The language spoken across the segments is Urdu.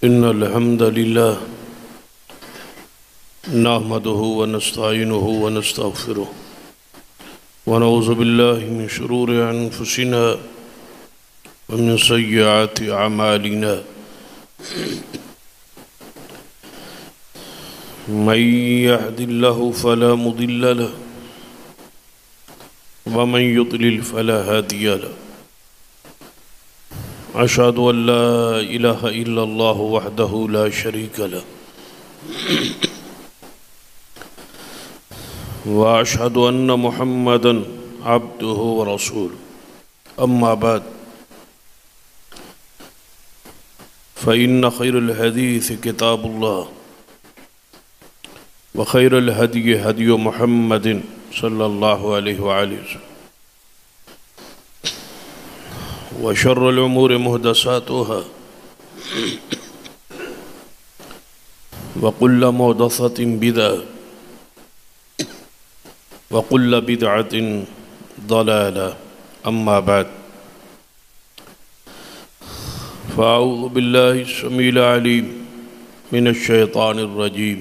إن الحمد لله نحمده ونستعينه ونستغفره ونعوذ بالله من شرور أنفسنا ومن سيئات أعمالنا من يهد الله فلا مضل له ومن يضلل فلا هادي له أشهد أن لا إله إلا الله وحده لا شريك له وأشهد أن محمدًا عبده ورسوله أما بعد فإن خير الحديث كتاب الله وخير الهدي هدي محمد صلى الله عليه وآله وسلم وشر الأمور محدثاتها وكل محدثة بدعة وكل بدعة ضلالة أما بعد فأعوذ بالله السميع العليم من الشيطان الرجيم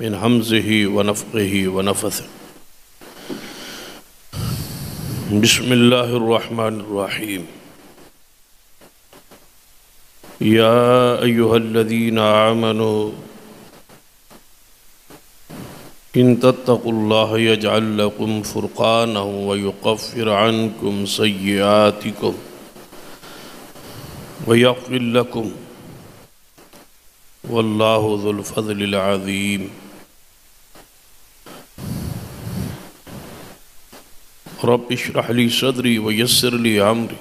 من همزه ونفخه ونفثه بسم الله الرحمن الرحيم يا أيها الذين آمنوا إن تتقوا الله يجعل لكم فرقانا ويكفر عنكم سيئاتكم ويغفر لكم والله ذو الفضل العظيم رب اشرح لي صدري ويسر لي أمري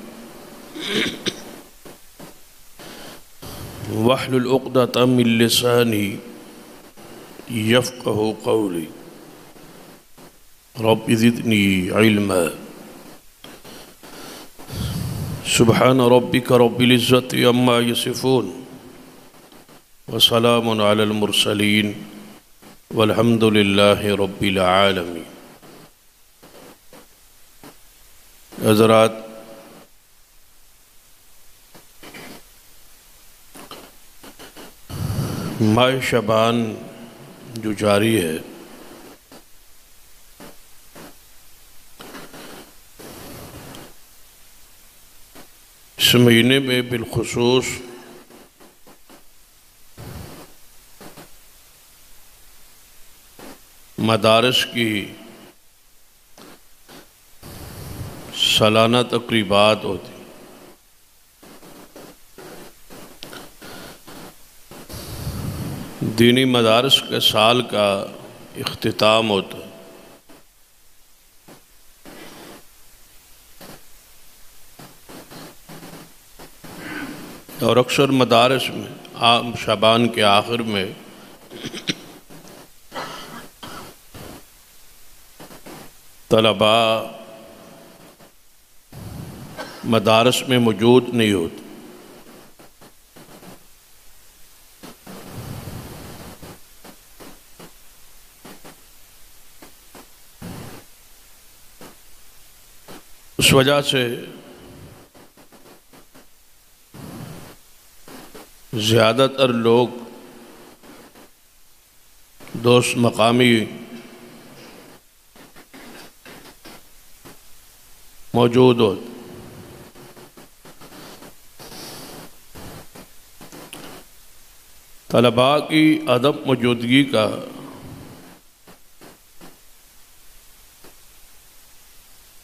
واحلل عقدة من لساني يفقه قولي رب زدني علما سبحان ربك رب العزة عما يصفون وسلام على المرسلين والحمد لله رب العالمين. حضرات، ماہ شعبان جو جاری ہے اس مہینے میں بالخصوص مدارس کی سالانہ تقریبات ہوتی، دینی مدارس کے سال کا اختتام ہوتا ہے. اور اکثر مدارس میں عام شعبان کے آخر میں طلباء مدارس میں موجود نہیں ہوتے. اس وجہ سے زیادہ تر لوگ دوست مقامی موجود ہوتے. طلباء کی عدم موجودگی کا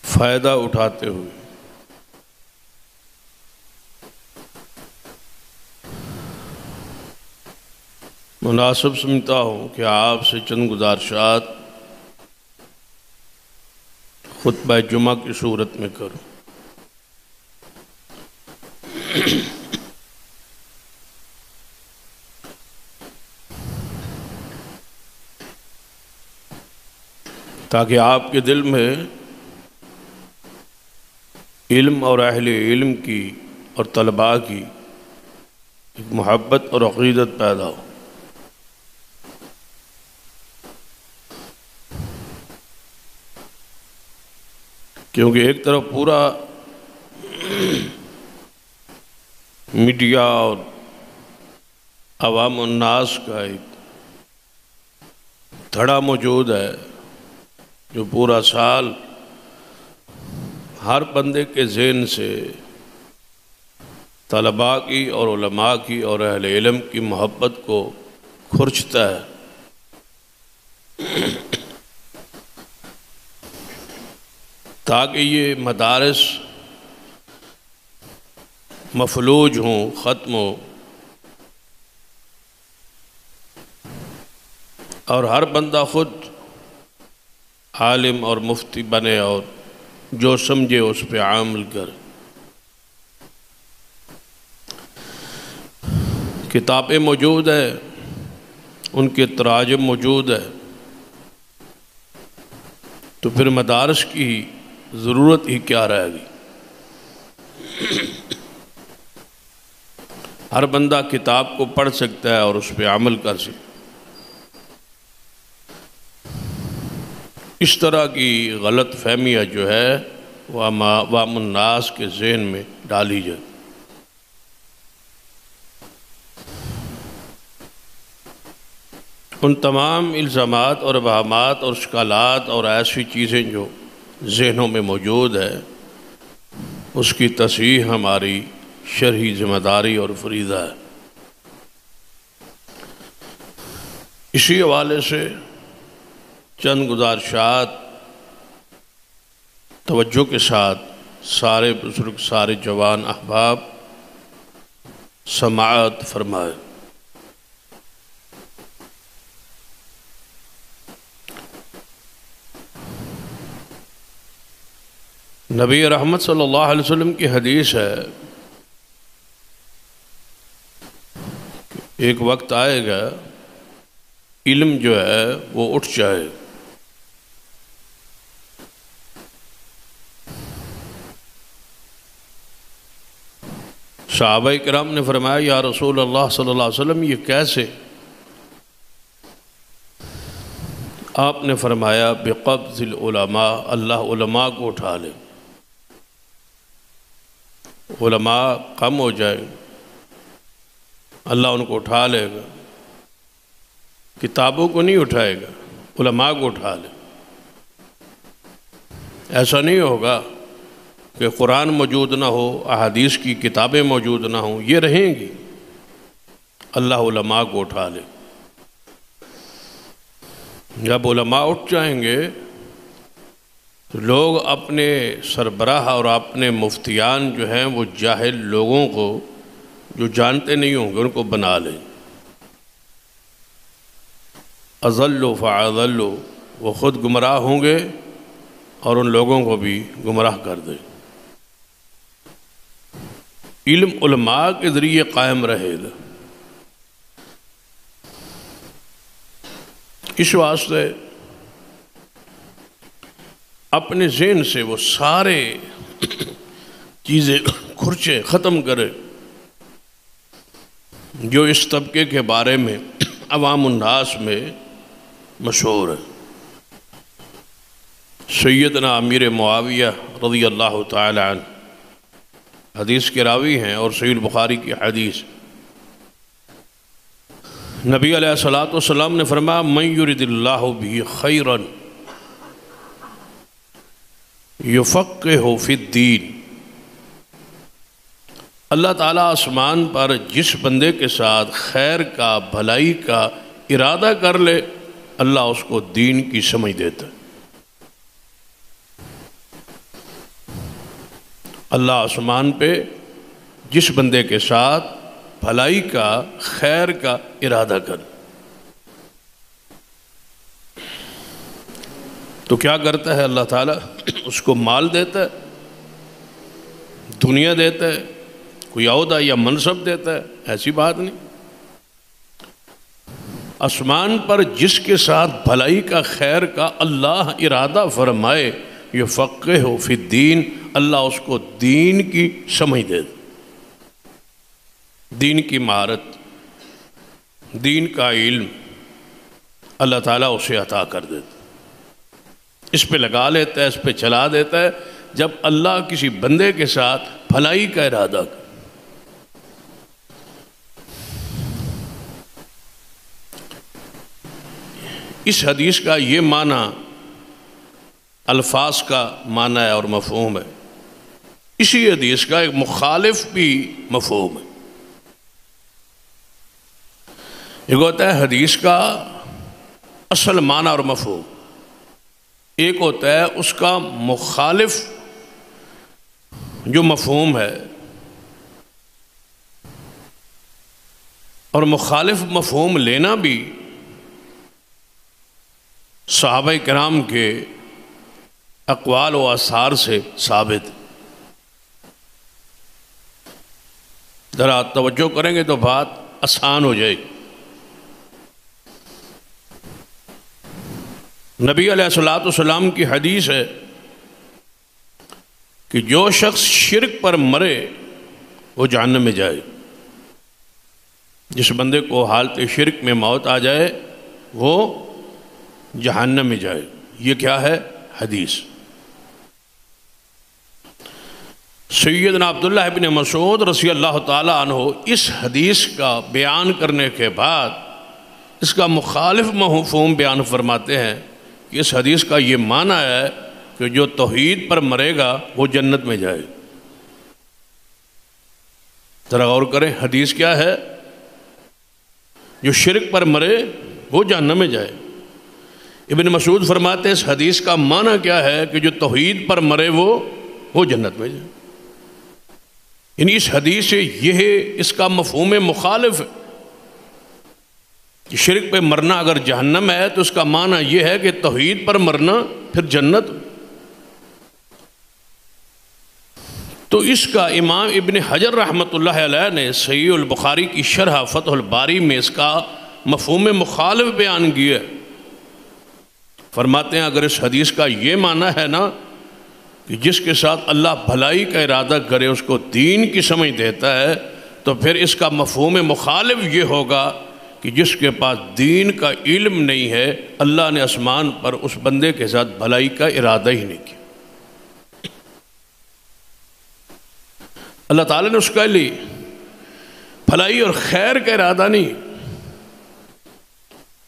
فائدہ اٹھاتے ہوئے مناسب سمجھتا ہوں کہ آپ سے چند گزارشات خطبہ جمعہ کی صورت میں کروں. تاکہ آپ کے دل میں علم اور اہل علم کی اور طلباء کی ایک محبت اور عقیدت پیدا ہو. کیونکہ ایک طرف پورا میڈیا اور عوام الناس کا ایک دھڑا موجود ہے جو پورا سال ہر بندے کے ذہن سے طلباء کی اور علماء کی اور اہل علم کی محبت کو کھرچتا ہے۔ تاکہ یہ مدارس مفلوج ہوں، ختم ہو، اور ہر بندہ خود عالم اور مفتی بنے اور جو سمجھے اس پہ عمل کرے۔ کتابیں موجود ہیں، ان کے تراجم موجود ہے، تو پھر مدارس کی ضرورت ہی کیا رہے گی؟ ہر بندہ کتاب کو پڑھ سکتا ہے اور اس پہ عمل کر سکتا ہے۔ اس طرح کی غلط فہمیاں جو ہے وہ عوام الناس کے ذہن میں ڈالی جائے۔ ان تمام الزامات اور ابہامات اور اشکالات اور ایسی چیزیں جو ذہنوں میں موجود ہے، اس کی تصحیح ہماری شرعی ذمہ داری اور فریضہ ہے۔ اسی حوالے سے چند گزارشات توجہ کے ساتھ سارے بزرگ، سارے جوان احباب سماعت فرمائے۔ نبی رحمت صلی اللہ علیہ وسلم کی حدیث ہے، ایک وقت آئے گا علم جو ہے وہ اٹھ جائے۔ صحابہ کرام نے فرمایا یا رسول اللہ صلی اللہ علیہ وسلم یہ کیسے؟ آپ نے فرمایا بقبض العلماء، اللہ علماء کو اٹھا لے۔ علماء کم ہو جائیں، اللہ ان کو اٹھا لے گا، کتابوں کو نہیں اٹھائے گا، علماء کو اٹھا لے۔ ایسا نہیں ہوگا کہ قرآن موجود نہ ہو، احادیث کی کتابیں موجود نہ ہوں، یہ رہیں گی، اللہ علماء کو اٹھا لے۔ جب علماء اٹھ جائیں گے تو لوگ اپنے سربراہ اور اپنے مفتیان جو ہیں وہ جاہل لوگوں کو جو جانتے نہیں ہوں گے ان کو بنا لیں۔ اضلوا فاضلوا، وہ خود گمراہ ہوں گے اور ان لوگوں کو بھی گمراہ کر دیں۔ علم علماء کے ذریعے قائم رہے گا۔ اس واسطے اپنے ذہن سے وہ سارے چیزیں کھرچے ختم کرے جو اس طبقے کے بارے میں عوام الناس میں مشہور ہے۔ سیدنا امیر معاویہ رضی اللہ تعالی عنہ حدیث کے راوی ہیں اور صحیح البخاری کی حدیث، نبی علیہ الصلوۃ والسلام نے فرمایا من یرد اللہ بہ خیرا یفقہہ فی الدین، اللہ تعالیٰ آسمان پر جس بندے کے ساتھ خیر کا، بھلائی کا ارادہ کر لے، اللہ اس کو دین کی سمجھ دیتا ہے۔ اللہ آسمان پہ جس بندے کے ساتھ بھلائی کا، خیر کا ارادہ کر، تو کیا کرتا ہے اللہ تعالیٰ؟ اس کو مال دیتا ہے، دنیا دیتا ہے، کوئی عہدہ یا منصب دیتا ہے، ایسی بات نہیں۔ آسمان پر جس کے ساتھ بھلائی کا، خیر کا اللہ ارادہ فرمائے، یفقہہ فی الدین، اللہ اس کو دین کی سمجھ دیتا، دین کی مہارت، دین کا علم اللہ تعالیٰ اسے عطا کر دیتا، اس پہ لگا لیتا ہے، اس پہ چلا دیتا ہے۔ جب اللہ کسی بندے کے ساتھ بھلائی کا ارادہ کر، اس حدیث کا یہ معنی الفاظ کا معنی ہے اور مفہوم ہے، اسی حدیث کا ایک مخالف بھی مفہوم ہے۔ ایک ہوتا ہے حدیث کا اصل معنی اور مفہوم، ایک ہوتا ہے اس کا مخالف جو مفہوم ہے، اور مخالف مفہوم لینا بھی صحابہ کرام کے اقوال و آثار سے ثابت۔ ذرا توجہ کریں گے تو بات آسان ہو جائے گی۔ نبی علیہ الصلوۃ والسلام کی حدیث ہے کہ جو شخص شرک پر مرے وہ جہنم میں جائے، جس بندے کو حالت شرک میں موت آ جائے وہ جہنم میں جائے۔ یہ کیا ہے؟ حدیث۔ سیدنا عبداللہ ابن مسعود رضی اللہ تعالی عنہ اس حدیث کا بیان کرنے کے بعد اس کا مخالف مفہوم بیان فرماتے ہیں کہ اس حدیث کا یہ معنی ہے کہ جو توحید پر مرے گا وہ جنت میں جائے۔ ذرا غور کریں، حدیث کیا ہے؟ جو شرک پر مرے وہ جہنم میں جائے۔ ابن مسعود فرماتے ہیں اس حدیث کا معنی کیا ہے کہ جو توحید پر مرے وہ جنت میں جائے۔ یعنی اس حدیث سے یہ اس کا مفہوم مخالف ہے کہ شرک پہ مرنا اگر جہنم ہے تو اس کا معنی یہ ہے کہ توحید پر مرنا پھر جنت۔ تو اس کا امام ابن حجر رحمۃ اللہ علیہ نے صحیح البخاری کی شرح فتح الباری میں اس کا مفہوم مخالف بیان کیا۔ فرماتے ہیں اگر اس حدیث کا یہ معنی ہے نا کہ جس کے ساتھ اللہ بھلائی کا ارادہ کرے اس کو دین کی سمجھ دیتا ہے، تو پھر اس کا مفہوم مخالف یہ ہوگا کہ جس کے پاس دین کا علم نہیں ہے اللہ نے آسمان پر اس بندے کے ساتھ بھلائی کا ارادہ ہی نہیں کیا۔ اللہ تعالیٰ نے اس کے لیے بھلائی اور خیر کا ارادہ نہیں۔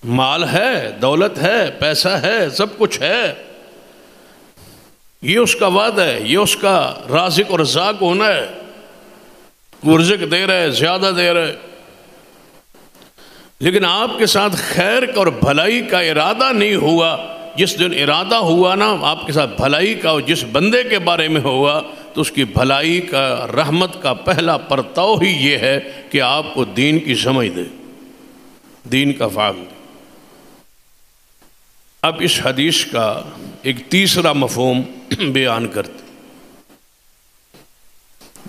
مال ہے، دولت ہے، پیسہ ہے، سب کچھ ہے، یہ اس کا وعدہ ہے، یہ اس کا رازق اور رزاق ہونا ہے، وہ رزق دے رہے، زیادہ دے رہے، لیکن آپ کے ساتھ خیر کا اور بھلائی کا ارادہ نہیں ہوا۔ جس دن ارادہ ہوا نا آپ کے ساتھ بھلائی کا، اور جس بندے کے بارے میں ہوا تو اس کی بھلائی کا، رحمت کا پہلا پرتاؤ ہی یہ ہے کہ آپ کو دین کی سمجھ دے، دین کا فہم دے۔ اب اس حدیث کا ایک تیسرا مفہوم بیان کرتے۔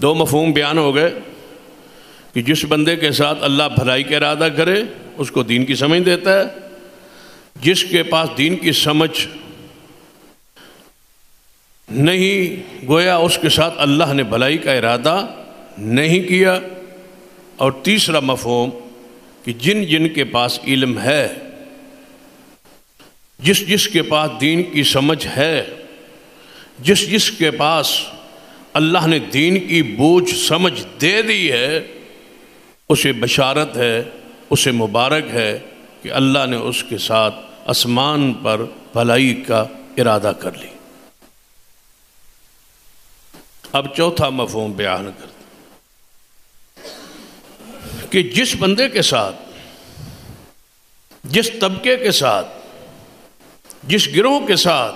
دو مفہوم بیان ہو گئے کہ جس بندے کے ساتھ اللہ بھلائی کا ارادہ کرے اس کو دین کی سمجھ دیتا ہے، جس کے پاس دین کی سمجھ نہیں گویا اس کے ساتھ اللہ نے بھلائی کا ارادہ نہیں کیا۔ اور تیسرا مفہوم کہ جن جن کے پاس علم ہے، جس جس کے پاس دین کی سمجھ ہے، جس جس کے پاس اللہ نے دین کی بوجھ سمجھ دے دی ہے، اسے بشارت ہے، اسے مبارک ہے کہ اللہ نے اس کے ساتھ آسمان پر بھلائی کا ارادہ کر لی۔ اب چوتھا مفہوم بیان کرتے کہ جس بندے کے ساتھ، جس طبقے کے ساتھ، جس گروہ کے ساتھ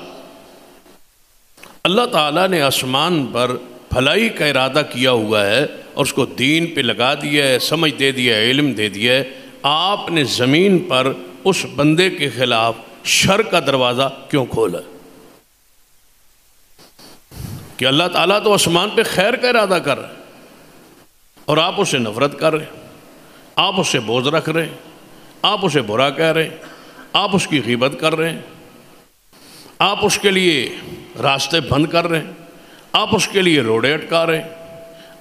اللہ تعالیٰ نے آسمان پر بھلائی کا ارادہ کیا ہوا ہے اور اس کو دین پہ لگا دیا ہے، سمجھ دے دیا ہے، علم دے دیا ہے، آپ نے زمین پر اس بندے کے خلاف شر کا دروازہ کیوں کھولا؟ کہ اللہ تعالیٰ تو آسمان پہ خیر کا ارادہ کر رہا ہے اور آپ اسے نفرت کر رہے ہیں، آپ اسے بغض رکھ رہے ہیں، آپ اسے برا کہہ رہے ہیں، آپ اس کی غیبت کر رہے ہیں، آپ اس کے لیے راستے بند کر رہے ہیں، آپ اس کے لیے روڑے اٹکا رہے ہیں،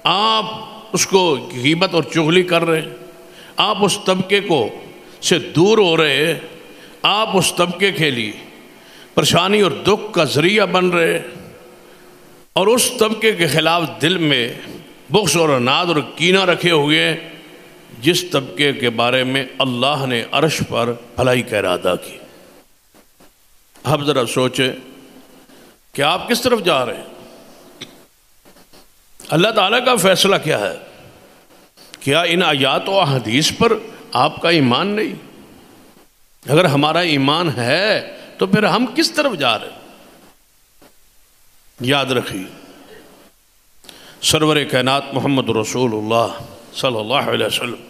آپ اس کو غیبت اور چغلی کر رہے ہیں، آپ اس طبقے کو سے دور ہو رہے ہیں، آپ اس طبقے کے لیے پریشانی اور دکھ کا ذریعہ بن رہے ہیں، اور اس طبقے کے خلاف دل میں بغض اور عناد اور کینہ رکھے ہوئے ہیں جس طبقے کے بارے میں اللہ نے عرش پر بھلائی کا ارادہ کی۔ اب ذرا سوچیں کہ آپ کس طرف جا رہے ہیں؟ اللہ تعالیٰ کا فیصلہ کیا ہے؟ کیا ان آیات و احادیث پر آپ کا ایمان نہیں؟ اگر ہمارا ایمان ہے تو پھر ہم کس طرف جا رہے ہیں؟ یاد رکھیے، سرور کائنات محمد رسول اللہ صلی اللہ علیہ وسلم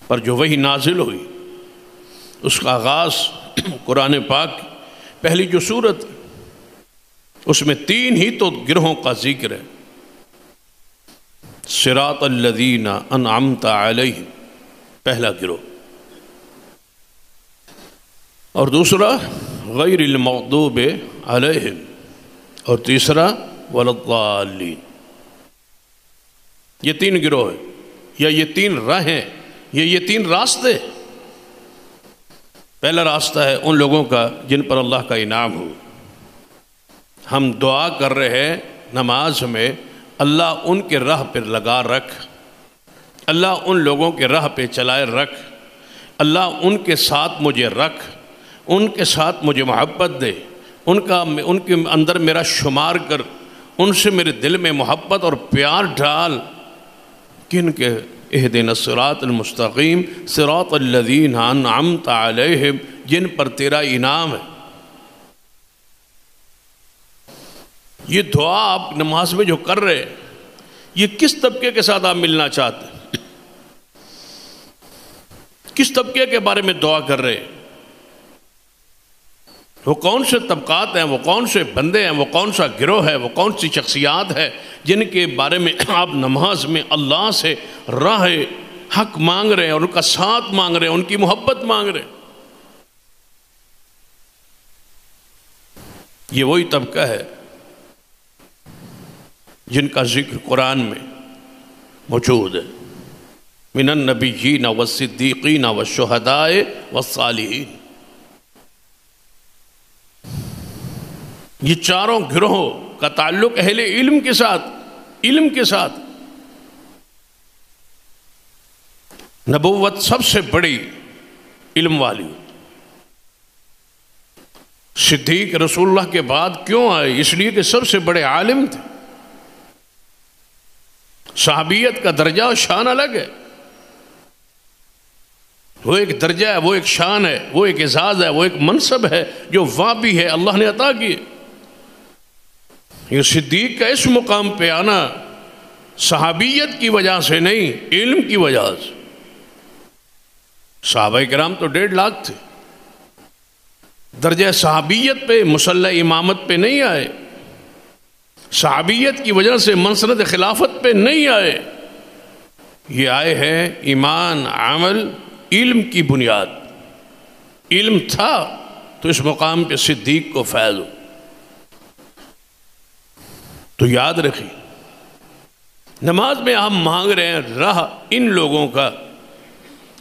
پر جو وحی نازل ہوئی، اس کا آغاز قرآن پاک پہلی جو سورت، اس میں 3 ہی تو گروہوں کا ذکر ہے۔ صراط الذین انعمت علیہم پہلا گروہ، اور دوسرا غیر المغضوب علیہم، اور تیسرا ولا الضالین۔ یہ 3 گروہ ہیں، یا یہ 3 راہیں، یہ 3 راستے۔ پہلا راستہ ہے ان لوگوں کا جن پر اللہ کا انعام ہو۔ ہم دعا کر رہے ہیں نماز میں، اللہ ان کے راہ پر لگا رکھ، اللہ ان لوگوں کے راہ پہ چلائے رکھ، اللہ ان کے ساتھ مجھے رکھ، ان کے ساتھ مجھے محبت دے، ان کے اندر میرا شمار کر، ان سے میرے دل میں محبت اور پیار ڈال۔ کن کے؟ اہدنا الصراط المستقیم صراط الذین انعمت علیہم، جن پر تیرا انعام ہے۔ یہ دعا آپ نماز میں جو کر رہے ہیں، یہ کس طبقے کے ساتھ آپ ملنا چاہتے ہیں؟ کس طبقے کے بارے میں دعا کر رہے ہیں؟ وہ کون سے طبقات ہیں، وہ کون سے بندے ہیں، وہ کون سا گروہ ہے، وہ کون سی شخصیات ہے جن کے بارے میں آپ نماز میں اللہ سے راہ حق مانگ رہے ہیں، اور ان کا ساتھ مانگ رہے ہیں، ان کی محبت مانگ رہے ہیں؟ یہ وہی طبقہ ہے جن کا ذکر قرآن میں موجود ہے، من النبیین والصدیقین والشہداء والصالحین۔ یہ چاروں گروہوں کا تعلق اہل علم کے ساتھ۔ نبوت سب سے بڑی علم والی، صدیق رسول اللہ کے بعد کیوں آئے؟ اس لیے کہ سب سے بڑے عالم تھے۔ صحابیت کا درجہ اور شان الگ ہے، وہ ایک درجہ ہے، وہ ایک شان ہے، وہ ایک اعزاز ہے، وہ ایک منصب ہے جو وابی ہے، اللہ نے عطا کیے۔ یہ صدیق کا اس مقام پہ آنا صحابیت کی وجہ سے نہیں، علم کی وجہ سے۔ صحابہ کرام تو 1.5 لاکھ تھے، درجہ صحابیت پہ، مسلح امامت پہ نہیں آئے، صحابیت کی وجہ سے منصب خلافت پہ نہیں آئے، یہ آئے ہیں ایمان، عمل، علم کی بنیاد۔ علم تھا تو اس مقام پہ صدیق کو فیض ہو۔ تو یاد رکھیں، نماز میں ہم مانگ رہے ہیں راہ ان لوگوں کا،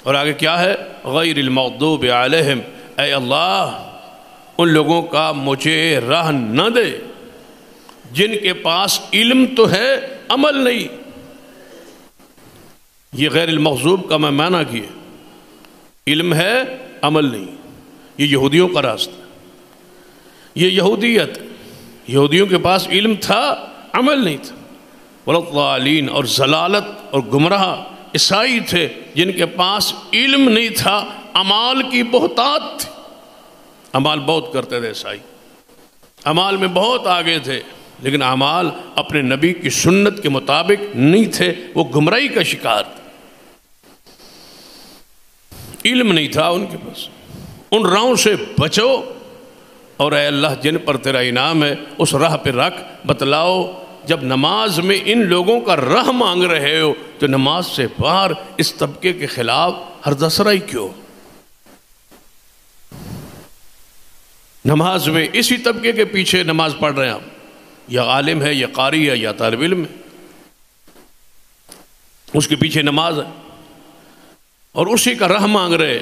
اور آگے کیا ہے؟ غیر المغضوب علیہم، اے اللہ ان لوگوں کا مجھے راہ نہ دے جن کے پاس علم تو ہے، عمل نہیں۔ یہ غیر المغضوب کا میں معنی کیا، علم ہے، عمل نہیں۔ یہ یہودیوں کا راستہ، یہ یہودیت، یہودیوں کے پاس علم تھا، عمل نہیں تھا۔ والضالین، اور ضلالت اور گمراہ عیسائی تھے جن کے پاس علم نہیں تھا، اعمال کی بہتات تھی۔ اعمال بہت کرتے تھے عیسائی، اعمال میں بہت آگے تھے، لیکن اعمال اپنے نبی کی سنت کے مطابق نہیں تھے، وہ گمراہی کا شکار تھے۔ علم نہیں تھا ان کے پاس۔ ان راہوں سے بچو، اور اے اللہ جن پر تیرا انعام ہے اس راہ پہ رکھ۔ بتلاؤ، جب نماز میں ان لوگوں کا راہ مانگ رہے ہو تو نماز سے باہر اس طبقے کے خلاف ہردسرائی کیوں؟ نماز میں اسی طبقے کے پیچھے نماز پڑھ رہے ہیں ہم، یا عالم ہے، یا قاری ہے، یا طالب علم ہے، اس کے پیچھے نماز ہے، اور اسی کا راہ مانگ رہے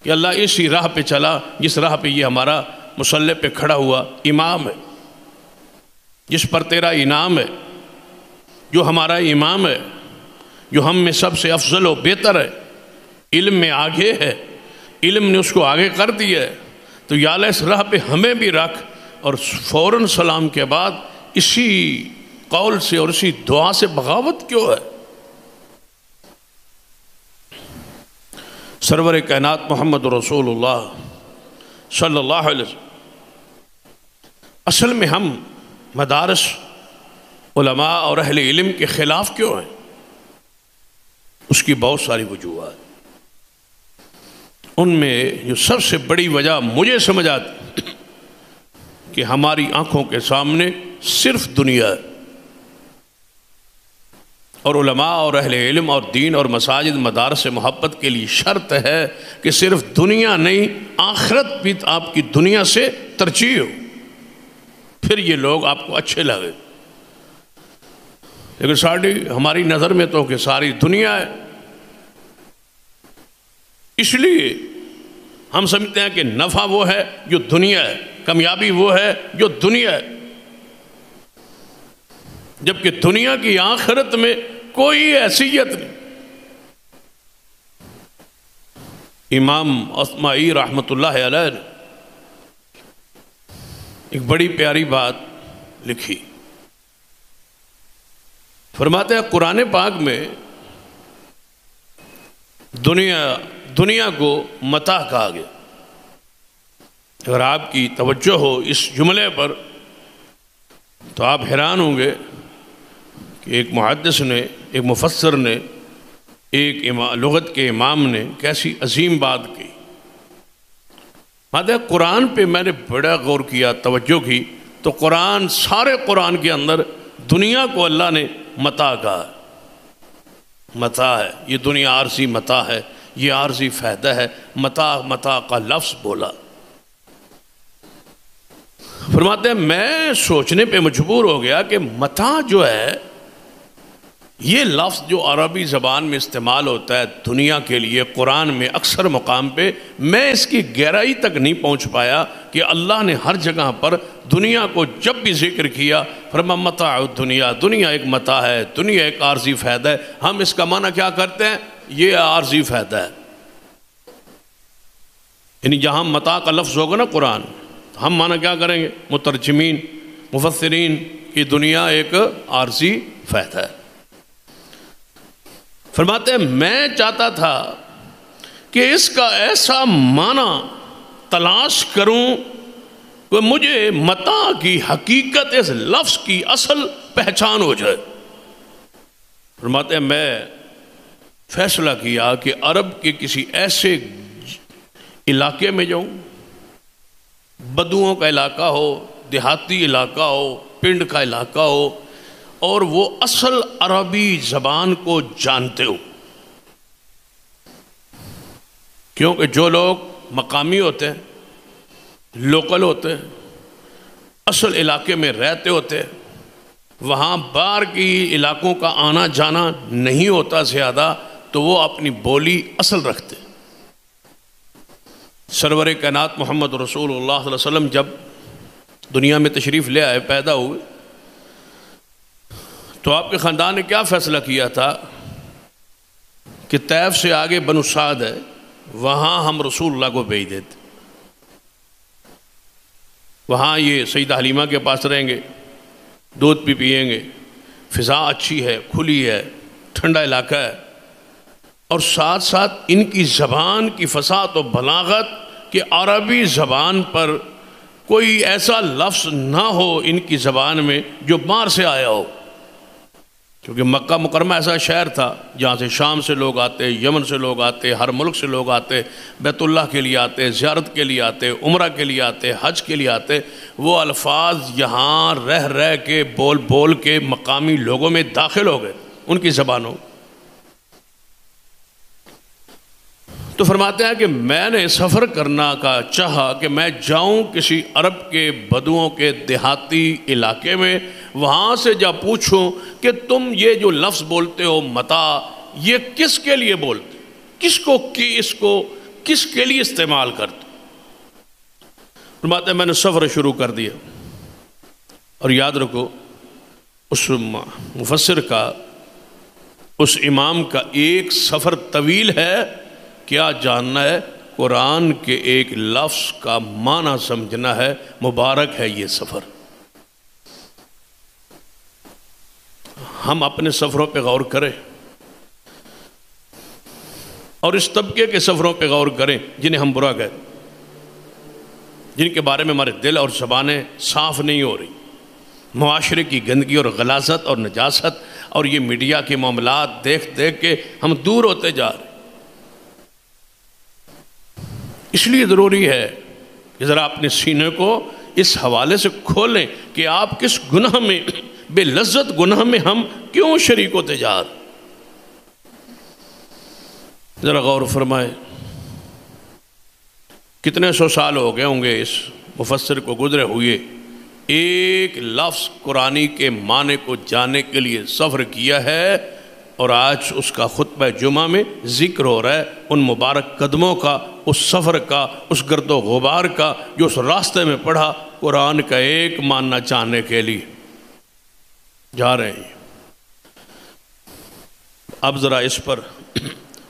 کہ اللہ اسی راہ پہ چلا جس راہ پہ یہ ہمارا مصلی پہ کھڑا ہوا امام ہے، جس پر تیرا انعام ہے، جو ہمارا امام ہے، جو ہم میں سب سے افضل و بہتر ہے، علم میں آگے ہے، علم نے اس کو آگے کر دیا ہے، تو یا اللہ اس راہ پہ ہمیں بھی رکھ۔ اور فوراً سلام کے بعد اسی قول سے اور اسی دعا سے بغاوت کیوں ہے؟ سرور کائنات محمد رسول اللہ صلی اللہ علیہ وسلم، اصل میں ہم مدارس، علماء اور اہل علم کے خلاف کیوں ہیں؟ اس کی بہت ساری وجوہات، ان میں جو سب سے بڑی وجہ مجھے سمجھ آتی کہ ہماری آنکھوں کے سامنے صرف دنیا ہے، اور علماء اور اہل علم اور دین اور مساجد مدارس محبت کے لیے شرط ہے کہ صرف دنیا نہیں، آخرت بھی آپ کی دنیا سے ترجیح ہو، پھر یہ لوگ آپ کو اچھے لگے۔ لیکن ہماری نظر میں تو کہ ساری دنیا ہے، اس لیے ہم سمجھتے ہیں کہ نفع وہ ہے جو دنیا ہے، کامیابی وہ ہے جو دنیا ہے، جبکہ دنیا کی آخرت میں کوئی حیثیت نہیں۔ امام اصمعی رحمۃ اللہ علیہ نے ایک بڑی پیاری بات لکھی، فرماتے ہیں قرآن پاک میں دنیا کو متاع کہا گیا۔ اگر آپ کی توجہ ہو اس جملے پر تو آپ حیران ہوں گے کہ ایک محدث نے، ایک مفسر نے، ایک لغت کے امام نے کیسی عظیم بات کی۔ قرآن پہ میں نے بڑا غور کیا، توجہ کی، تو سارے قرآن کے اندر دنیا کو اللہ نے متاع کہا ہے۔ متاع ہے، یہ دنیا عارضی متاع ہے، یہ عارضی فائدہ ہے، متاع کا لفظ بولا۔ فرماتے ہیں میں سوچنے پہ مجبور ہو گیا کہ متاع جو ہے، یہ لفظ جو عربی زبان میں استعمال ہوتا ہے دنیا کے لیے قرآن میں اکثر مقام پہ، میں اس کی گہرائی تک نہیں پہنچ پایا کہ اللہ نے ہر جگہ پر دنیا کو جب بھی ذکر کیا فرمایا متاع الدنیا، دنیا ایک متاع ہے، دنیا ایک عارضی فائدہ ہے۔ ہم اس کا معنی کیا کرتے ہیں؟ یہ عارضی فائدہ ہے، یعنی جہاں متاع کا لفظ ہوگا نا قرآن، ہم معنی کیا کریں گے؟ مترجمین، مفسرین کی دنیا ایک عارضی فائدہ ہے۔ فرماتے ہیں میں چاہتا تھا کہ اس کا ایسا معنی تلاش کروں کہ مجھے متاع کی حقیقت اس لفظ کی اصل پہچان ہو جائے۔ فرماتے ہیں میں فیصلہ کیا کہ عرب کے کسی ایسے علاقے میں جاؤں، بدوؤں کا علاقہ ہو، دیہاتی علاقہ ہو، پنڈ کا علاقہ ہو، اور وہ اصل عربی زبان کو جانتے ہو، کیونکہ جو لوگ مقامی ہوتے ہیں، لوکل ہوتے ہیں، اصل علاقے میں رہتے ہوتے ہیں، وہاں باہر کی علاقوں کا آنا جانا نہیں ہوتا زیادہ، تو وہ اپنی بولی اصل رکھتے ہیں۔ سرور کائنات محمد رسول اللہ صلی اللہ علیہ وسلم جب دنیا میں تشریف لے آئے، پیدا ہوئے، تو آپ کے خاندان نے کیا فیصلہ کیا تھا کہ طیف سے آگے بنو سعد ہے، وہاں ہم رسول اللہ کو بھیج دیتے، وہاں یہ سیدہ حلیمہ کے پاس رہیں گے، دودھ بھی پئیں گے، فضا اچھی ہے، کھلی ہے، ٹھنڈا علاقہ ہے، اور ساتھ ساتھ ان کی زبان کی فصاحت و بلاغت کہ عربی زبان پر کوئی ایسا لفظ نہ ہو ان کی زبان میں جو باہر سے آیا ہو، کیونکہ مکہ مکرمہ ایسا شہر تھا جہاں سے شام سے لوگ آتے، یمن سے لوگ آتے، ہر ملک سے لوگ آتے، بیت اللہ کے لیے آتے، زیارت کے لیے آتے، عمرہ کے لیے آتے، حج کے لیے آتے۔ وہ الفاظ یہاں رہ کے بول کے مقامی لوگوں میں داخل ہو گئے، ان کی زبانوں۔ تو فرماتے ہیں کہ میں نے سفر کرنا کا چاہا کہ میں جاؤں کسی عرب کے بدوؤں کے دیہاتی علاقے میں، وہاں سے جا پوچھوں کہ تم یہ جو لفظ بولتے ہو متاع، یہ کس کے لیے بولتے، کس کے لیے استعمال کرتے؟ فرماتے ہیں میں نے سفر شروع کر دیا، اور یاد رکھو اس مفسر کا، اس امام کا ایک سفر طویل ہے، کیا جاننا ہے؟ قرآن کے ایک لفظ کا معنی سمجھنا ہے، مبارک ہے یہ سفر۔ ہم اپنے سفروں پہ غور کریں اور اس طبقے کے سفروں پہ غور کریں جنہیں ہم برا کہتے، جن کے بارے میں ہمارے دل اور زبانیں صاف نہیں ہو رہی، معاشرے کی گندگی اور غلاظت اور نجاست اور یہ میڈیا کے معاملات دیکھ دیکھ کے ہم دور ہوتے جا رہے ہیں۔ اس لیے ضروری ہے کہ ذرا اپنے سینے کو اس حوالے سے کھولیں کہ آپ کس گناہ میں، بے لذت گناہ میں ہم کیوں شریک ہوتے جا رہے ہیں۔ ذرا غور فرمائے، کتنے سو سال ہو گئے ہوں گے اس مفسر کو گزرے ہوئے، ایک لفظ قرآنی کے معنی کو جاننے کے لیے سفر کیا ہے، اور آج اس کا خطبہ جمعہ میں ذکر ہو رہا ہے ان مبارک قدموں کا، اس سفر کا، اس گرد و غبار کا جو اس راستے میں پڑھا قرآن کا ایک معنی جاننے کے لیے جا رہے ہیں۔ اب ذرا اس پر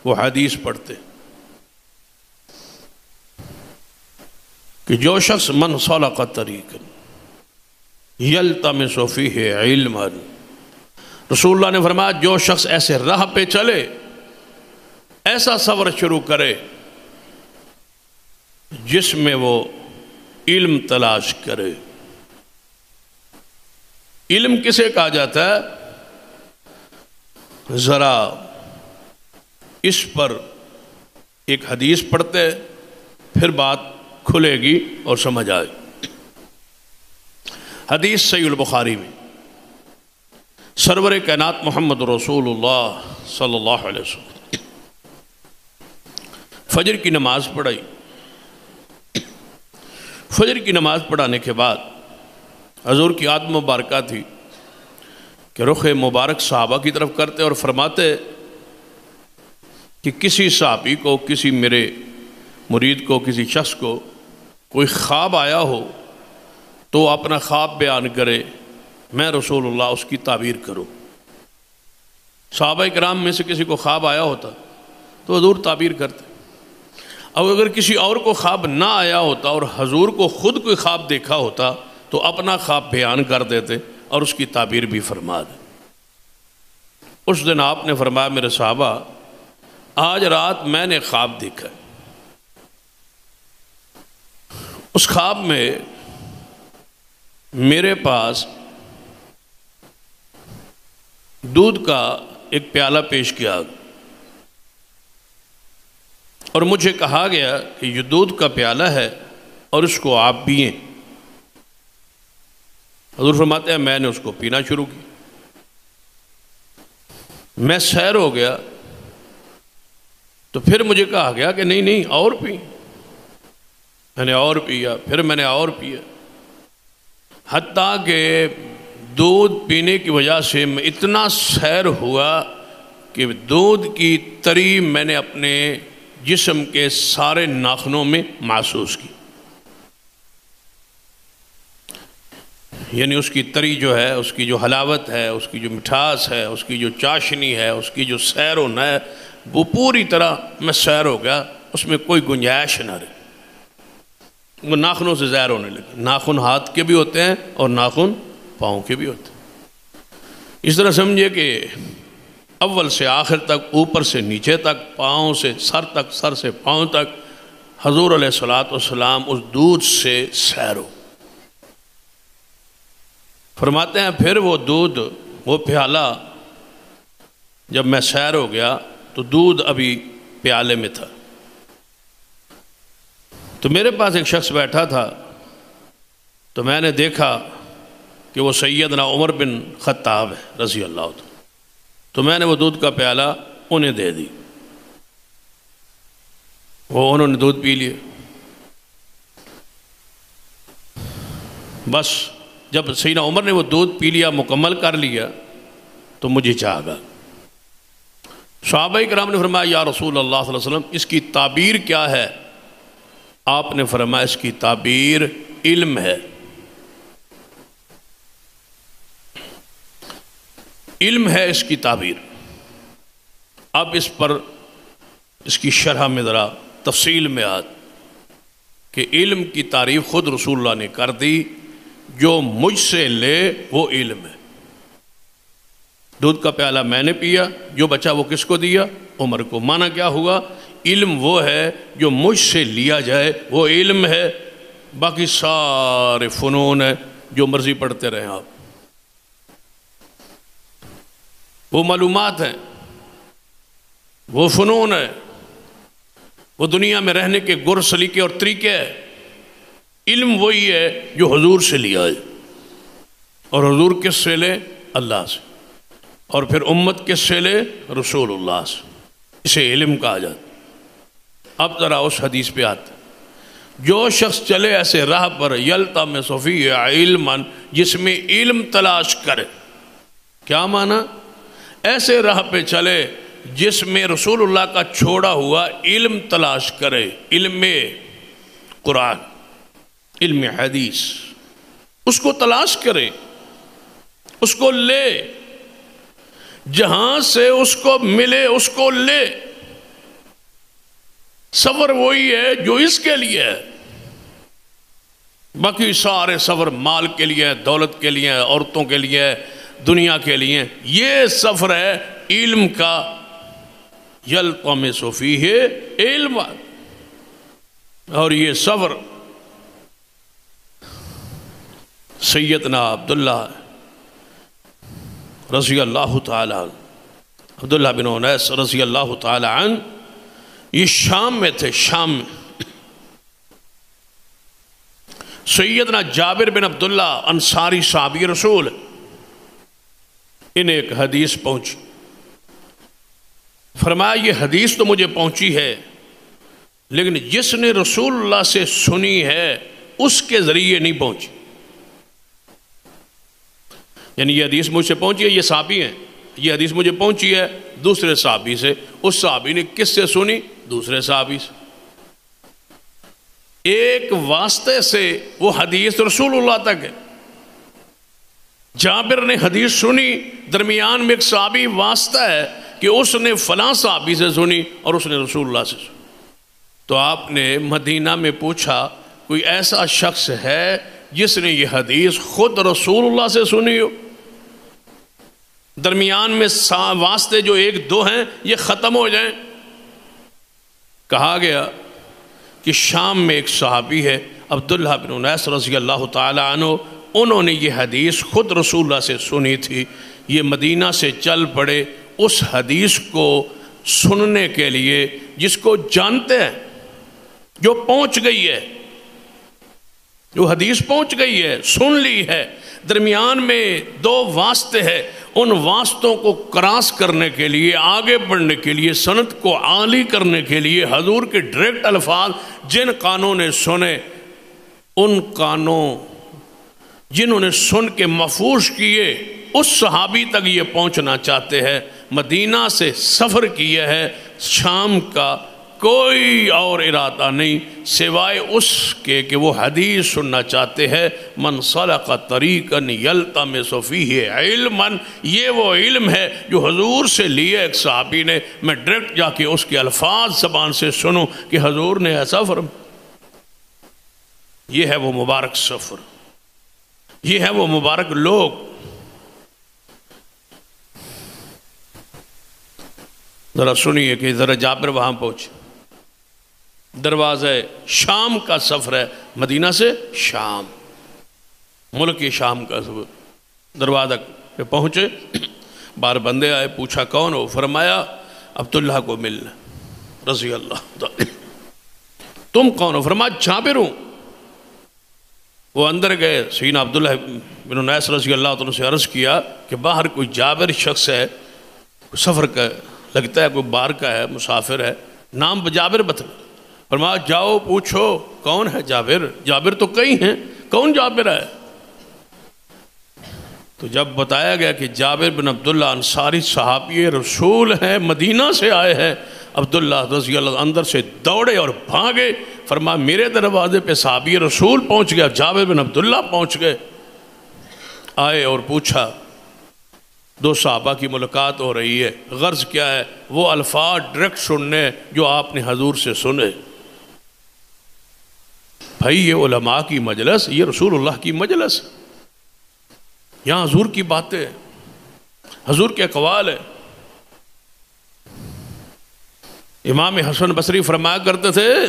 وہ حدیث پڑھتے کہ جو شخص من سلک طریقا یلتمس فیہ علما، رسول اللہ نے فرمایا جو شخص ایسے راہ پہ چلے، ایسا سفر شروع کرے جس میں وہ علم تلاش کرے۔ علم کسے کہا جاتا ہے؟ ذرا اس پر ایک حدیث پڑھتے پھر بات کھلے گی اور سمجھ آئے۔ حدیث صحیح البخاری میں سرور کائنات محمد رسول اللہ صلی اللہ علیہ وسلم فجر کی نماز پڑھائی۔ فجر کی نماز پڑھانے کے بعد حضور کی عادت مبارکہ تھی کہ رخ مبارک صحابہ کی طرف کرتے اور فرماتے کہ کسی صحابی کو، کسی میرے مرید کو، کسی شخص کو کوئی خواب آیا ہو تو اپنا خواب بیان کرے، میں رسول اللہ اس کی تعبیر کروں۔ صحابہ کرام میں سے کسی کو خواب آیا ہوتا تو حضور تعبیر کرتے، اور اگر کسی اور کو خواب نہ آیا ہوتا اور حضور کو خود کوئی خواب دیکھا ہوتا تو اپنا خواب بیان کر دیتے اور اس کی تعبیر بھی فرما دے۔ اس دن آپ نے فرمایا میرے صحابہ، آج رات میں نے خواب دیکھا، اس خواب میں میرے پاس دودھ کا ایک پیالہ پیش کیا اور مجھے کہا گیا کہ یہ دودھ کا پیالہ ہے اور اس کو آپ پئیں۔ حضور فرماتے ہیں میں نے اس کو پینا شروع کی، میں سیر ہو گیا تو پھر مجھے کہا گیا کہ نہیں اور پی، میں نے اور پیا، پھر میں نے اور پیا، حتیٰ کہ دودھ پینے کی وجہ سے میں اتنا سیر ہوا کہ دودھ کی تری میں نے اپنے جسم کے سارے ناخنوں میں محسوس کی، یعنی اس کی تری جو ہے، اس کی جو حلاوت ہے، اس کی جو مٹھاس ہے، اس کی جو چاشنی ہے، اس کی جو سیر ہونا ہے، وہ پوری طرح میں سیر ہو گیا، اس میں کوئی گنجائش نہ رہی۔ وہ ناخنوں سے ظاہر ہونے لگے، ناخن ہاتھ کے بھی ہوتے ہیں اور ناخن پاؤں کے بھی ہوتے ہیں۔ اس طرح سمجھے کہ اول سے آخر تک، اوپر سے نیچے تک، پاؤں سے سر تک، سر سے پاؤں تک حضور علیہ الصلوۃ والسلام اس دودھ سے سیر ہو۔ فرماتے ہیں پھر وہ دودھ، وہ پیالہ جب میں سیر ہو گیا تو دودھ ابھی پیالے میں تھا، تو میرے پاس ایک شخص بیٹھا تھا، تو میں نے دیکھا کہ وہ سیدنا عمر بن خطاب ہے رضی اللہ عنہ، تو میں نے وہ دودھ کا پیالہ انہیں دے دی، وہ انہوں نے دودھ پی لیے۔ بس جب سیدنا عمر نے وہ دودھ پی لیا، مکمل کر لیا، تو مجھے چاہا۔ صحابہ کرام نے فرمایا یا رسول اللہ صلی اللہ علیہ وسلم اس کی تعبیر کیا ہے؟ آپ نے فرمایا اس کی تعبیر علم ہے، علم ہے اس کی تعبیر۔ اب اس پر اس کی شرح میں ذرا تفصیل میں آت کہ علم کی تعریف خود رسول اللہ نے کر دی، جو مجھ سے لے وہ علم ہے۔ دودھ کا پیالہ میں نے پیا، جو بچا وہ کس کو دیا؟ عمر کو۔ معنی کیا ہوا؟ علم وہ ہے جو مجھ سے لیا جائے وہ علم ہے، باقی سارے فنون ہیں جو مرضی پڑھتے رہیں آپ، وہ معلومات ہیں، وہ فنون ہیں، وہ دنیا میں رہنے کے گر سلیقے اور طریقے ہیں۔ علم وہی ہے جو حضور سے لیا ہے، اور حضور کس سے لے؟ اللہ سے، اور پھر امت کس سے لے؟ رسول اللہ سے۔ اسے علم کہا جاتا۔ اب ذرا اس حدیث پہ آتے، جو شخص چلے ایسے راہ پر یلتمس فیہ علما، جس میں علم تلاش کرے۔ کیا معنی؟ ایسے راہ پہ چلے جس میں رسول اللہ کا چھوڑا ہوا علم تلاش کرے، علم قرآن، علم حدیث، اس کو تلاش کرے، اس کو لے، جہاں سے اس کو ملے اس کو لے۔ سفر وہی ہے جو اس کے لیے ہے، باقی سارے سفر مال کے لیے، دولت کے لیے، عورتوں کے لیے، دنیا کے لیے۔ یہ سفر ہے علم کا، یلتمس فیہ علما، اور یہ سفر سیدنا عبداللہ رضی اللہ تعالی عنہ، عبداللہ بن انیس رضی اللہ تعالی عنہ، یہ شام میں تھے۔ شام میں سیدنا جابر بن عبداللہ انصاری صحابی رسول، انہیں ایک حدیث پہنچی، فرمایا یہ حدیث تو مجھے پہنچی ہے، لیکن جس نے رسول اللہ سے سنی ہے اس کے ذریعے نہیں پہنچی۔ یعنی یہ حدیث مجھ سے پہنچی ہے، یہ صحابی ہیں، یہ حدیث مجھے پہنچی ہے دوسرے صحابی سے، اس صحابی نے کس سے سنی؟ دوسرے صحابی سے۔ ایک واسطے سے وہ حدیث رسول اللہ تک ہے۔ جابر نے حدیث سنی، درمیان میں ایک صحابی واسطہ ہے کہ اس نے فلاں صحابی سے سنی اور اس نے رسول اللہ سے سنی۔ تو آپ نے مدینہ میں پوچھا کوئی ایسا شخص ہے جس نے یہ حدیث خود رسول اللہ سے سنی ہو؟ درمیان میں واسطے جو ایک دو ہیں یہ ختم ہو جائیں۔ کہا گیا کہ شام میں ایک صحابی ہے عبداللہ بن انیس رضی اللہ تعالی عنہ، انہوں نے یہ حدیث خود رسول اللہ سے سنی تھی، یہ مدینہ سے چل پڑے اس حدیث کو سننے کے لیے جس کو جانتے ہیں، جو پہنچ گئی ہے، جو حدیث پہنچ گئی ہے، سن لی ہے، درمیان میں دو واسطے ہیں، ان واسطوں کو کراس کرنے کے لیے، آگے بڑھنے کے لیے، سند کو عالی کرنے کے لیے حضور کے ڈائریکٹ الفاظ جن کانوں نے سنے، ان کانوں جنہوں نے سن کے محفوظ کیے، اس صحابی تک یہ پہنچنا چاہتے ہیں۔ مدینہ سے سفر کیا ہے، شام کا کوئی اور ارادہ نہیں سوائے اس کے کہ وہ حدیث سننا چاہتے ہیں۔ من سلک طریقا یلتمس فیہ علما، یہ وہ علم ہے جو حضور سے لیے ایک صحابی نے، میں ڈائریکٹ جا کے اس کے الفاظ زبان سے سنوں کہ حضور نے ایسا فرمایا۔ یہ ہے وہ مبارک سفر، یہ ہے وہ مبارک لوگ۔ ذرا سنیے کہ ذرا جابر وہاں پہنچے، دروازہ شام کا سفر ہے، مدینہ سے شام، ملک شام کا سفر۔ دروازہ پہ پہنچے، باہر بندے آئے، پوچھا کون ہو؟ فرمایا عبداللہ کو ملنا رضی اللہ تعالی۔ تم کون ہو؟ فرمایا جابر ہوں۔ وہ اندر گئے، سیدنا عبداللہ بن انیس رضی اللہ تعالیٰ سے عرض کیا کہ باہر کوئی جابر شخص ہے، کوئی سفر کا لگتا ہے، کوئی باہر کا ہے، مسافر ہے، نام جابر بتلا۔ فرمایا جاؤ پوچھو کون ہے جابر؟ جابر تو کئی ہیں، کون جابر ہے؟ تو جب بتایا گیا کہ جابر بن عبداللہ انصاری صحابی رسول ہیں، مدینہ سے آئے ہیں، عبداللہ رضی اللہ اندر سے دوڑے اور بھاگے، فرمایا میرے دروازے پہ صحابی رسول پہنچ گیا، جابر بن عبداللہ پہنچ گئے۔ آئے اور پوچھا، دو صحابہ کی ملاقات ہو رہی ہے، غرض کیا ہے؟ وہ الفاظ ڈائریکٹ سننے جو آپ نے حضور سے سنے۔ بھائی یہ علماء کی مجلس، یہ رسول اللہ کی مجلس، یہاں حضور کی باتیں، حضور کے اقوال ہے۔ امام حسن بصری فرمایا کرتے تھے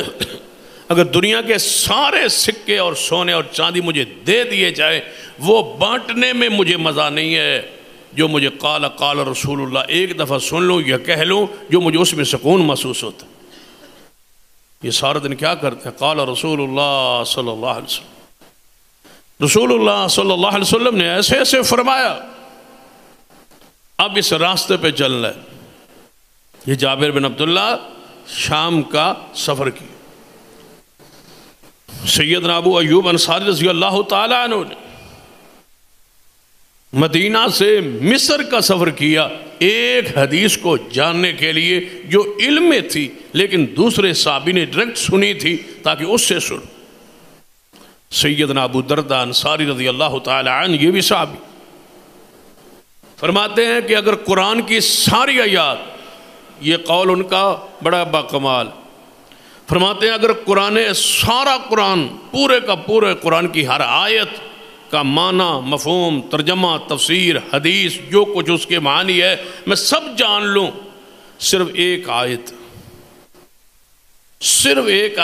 اگر دنیا کے سارے سکے اور سونے اور چاندی مجھے دے دیے جائے وہ بانٹنے میں مجھے مزہ نہیں ہے، جو مجھے قال قال رسول اللہ ایک دفعہ سن لوں یا کہہ لوں جو مجھے اس میں سکون محسوس ہوتا ہے۔ یہ سارا دن کیا کرتے ہیں؟ قال رسول اللہ صلی اللہ علیہ وسلم، رسول اللہ صلی اللہ علیہ وسلم نے ایسے ایسے فرمایا، اب اس راستے پہ چلنا ہے۔ یہ جابر بن عبداللہ شام کا سفر کیا، سیدنا ابو ایوب انصاری رضی اللہ تعالیٰ عنہ نے مدینہ سے مصر کا سفر کیا ایک حدیث کو جاننے کے لیے جو علم میں تھی لیکن دوسرے صحابی نے ڈائریکٹ سنی تھی تاکہ اس سے سن۔ سیدنا ابو درداء انصاری رضی اللہ تعالیٰ عنہ یہ بھی صحابی فرماتے ہیں کہ اگر قرآن کی ساری آیات، یہ قول ان کا بڑا باکمال، فرماتے ہیں اگر سارا قرآن پورے کا پورے قرآن کی ہر آیت کا معنی، مفہوم، ترجمہ، تفسیر، حدیث، جو کچھ اس کے معنی ہے میں سب جان لوں، صرف ایک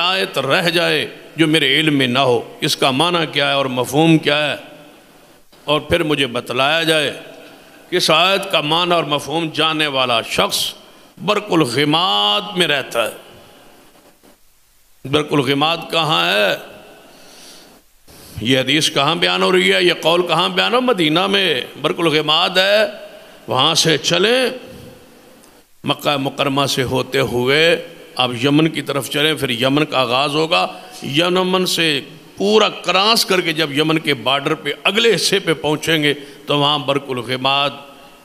آیت رہ جائے جو میرے علم میں نہ ہو، اس کا معنی کیا ہے اور مفہوم کیا ہے، اور پھر مجھے بتلایا جائے کہ اس آیت کا معنی اور مفہوم جاننے والا شخص برق الغماد میں رہتا ہے۔ برق الغماد کہاں ہے؟ یہ حدیث کہاں بیان ہو رہی ہے؟ یہ قول کہاں بیان ہو؟ مدینہ میں برق الغماد ہے۔ وہاں سے چلیں، مکہ مکرمہ سے ہوتے ہوئے آپ یمن کی طرف چلیں، پھر یمن کا آغاز ہوگا، یمن سے پورا کراس کر کے جب یمن کے بارڈر پہ اگلے حصے پہ پہنچیں گے تو وہاں برق الغماد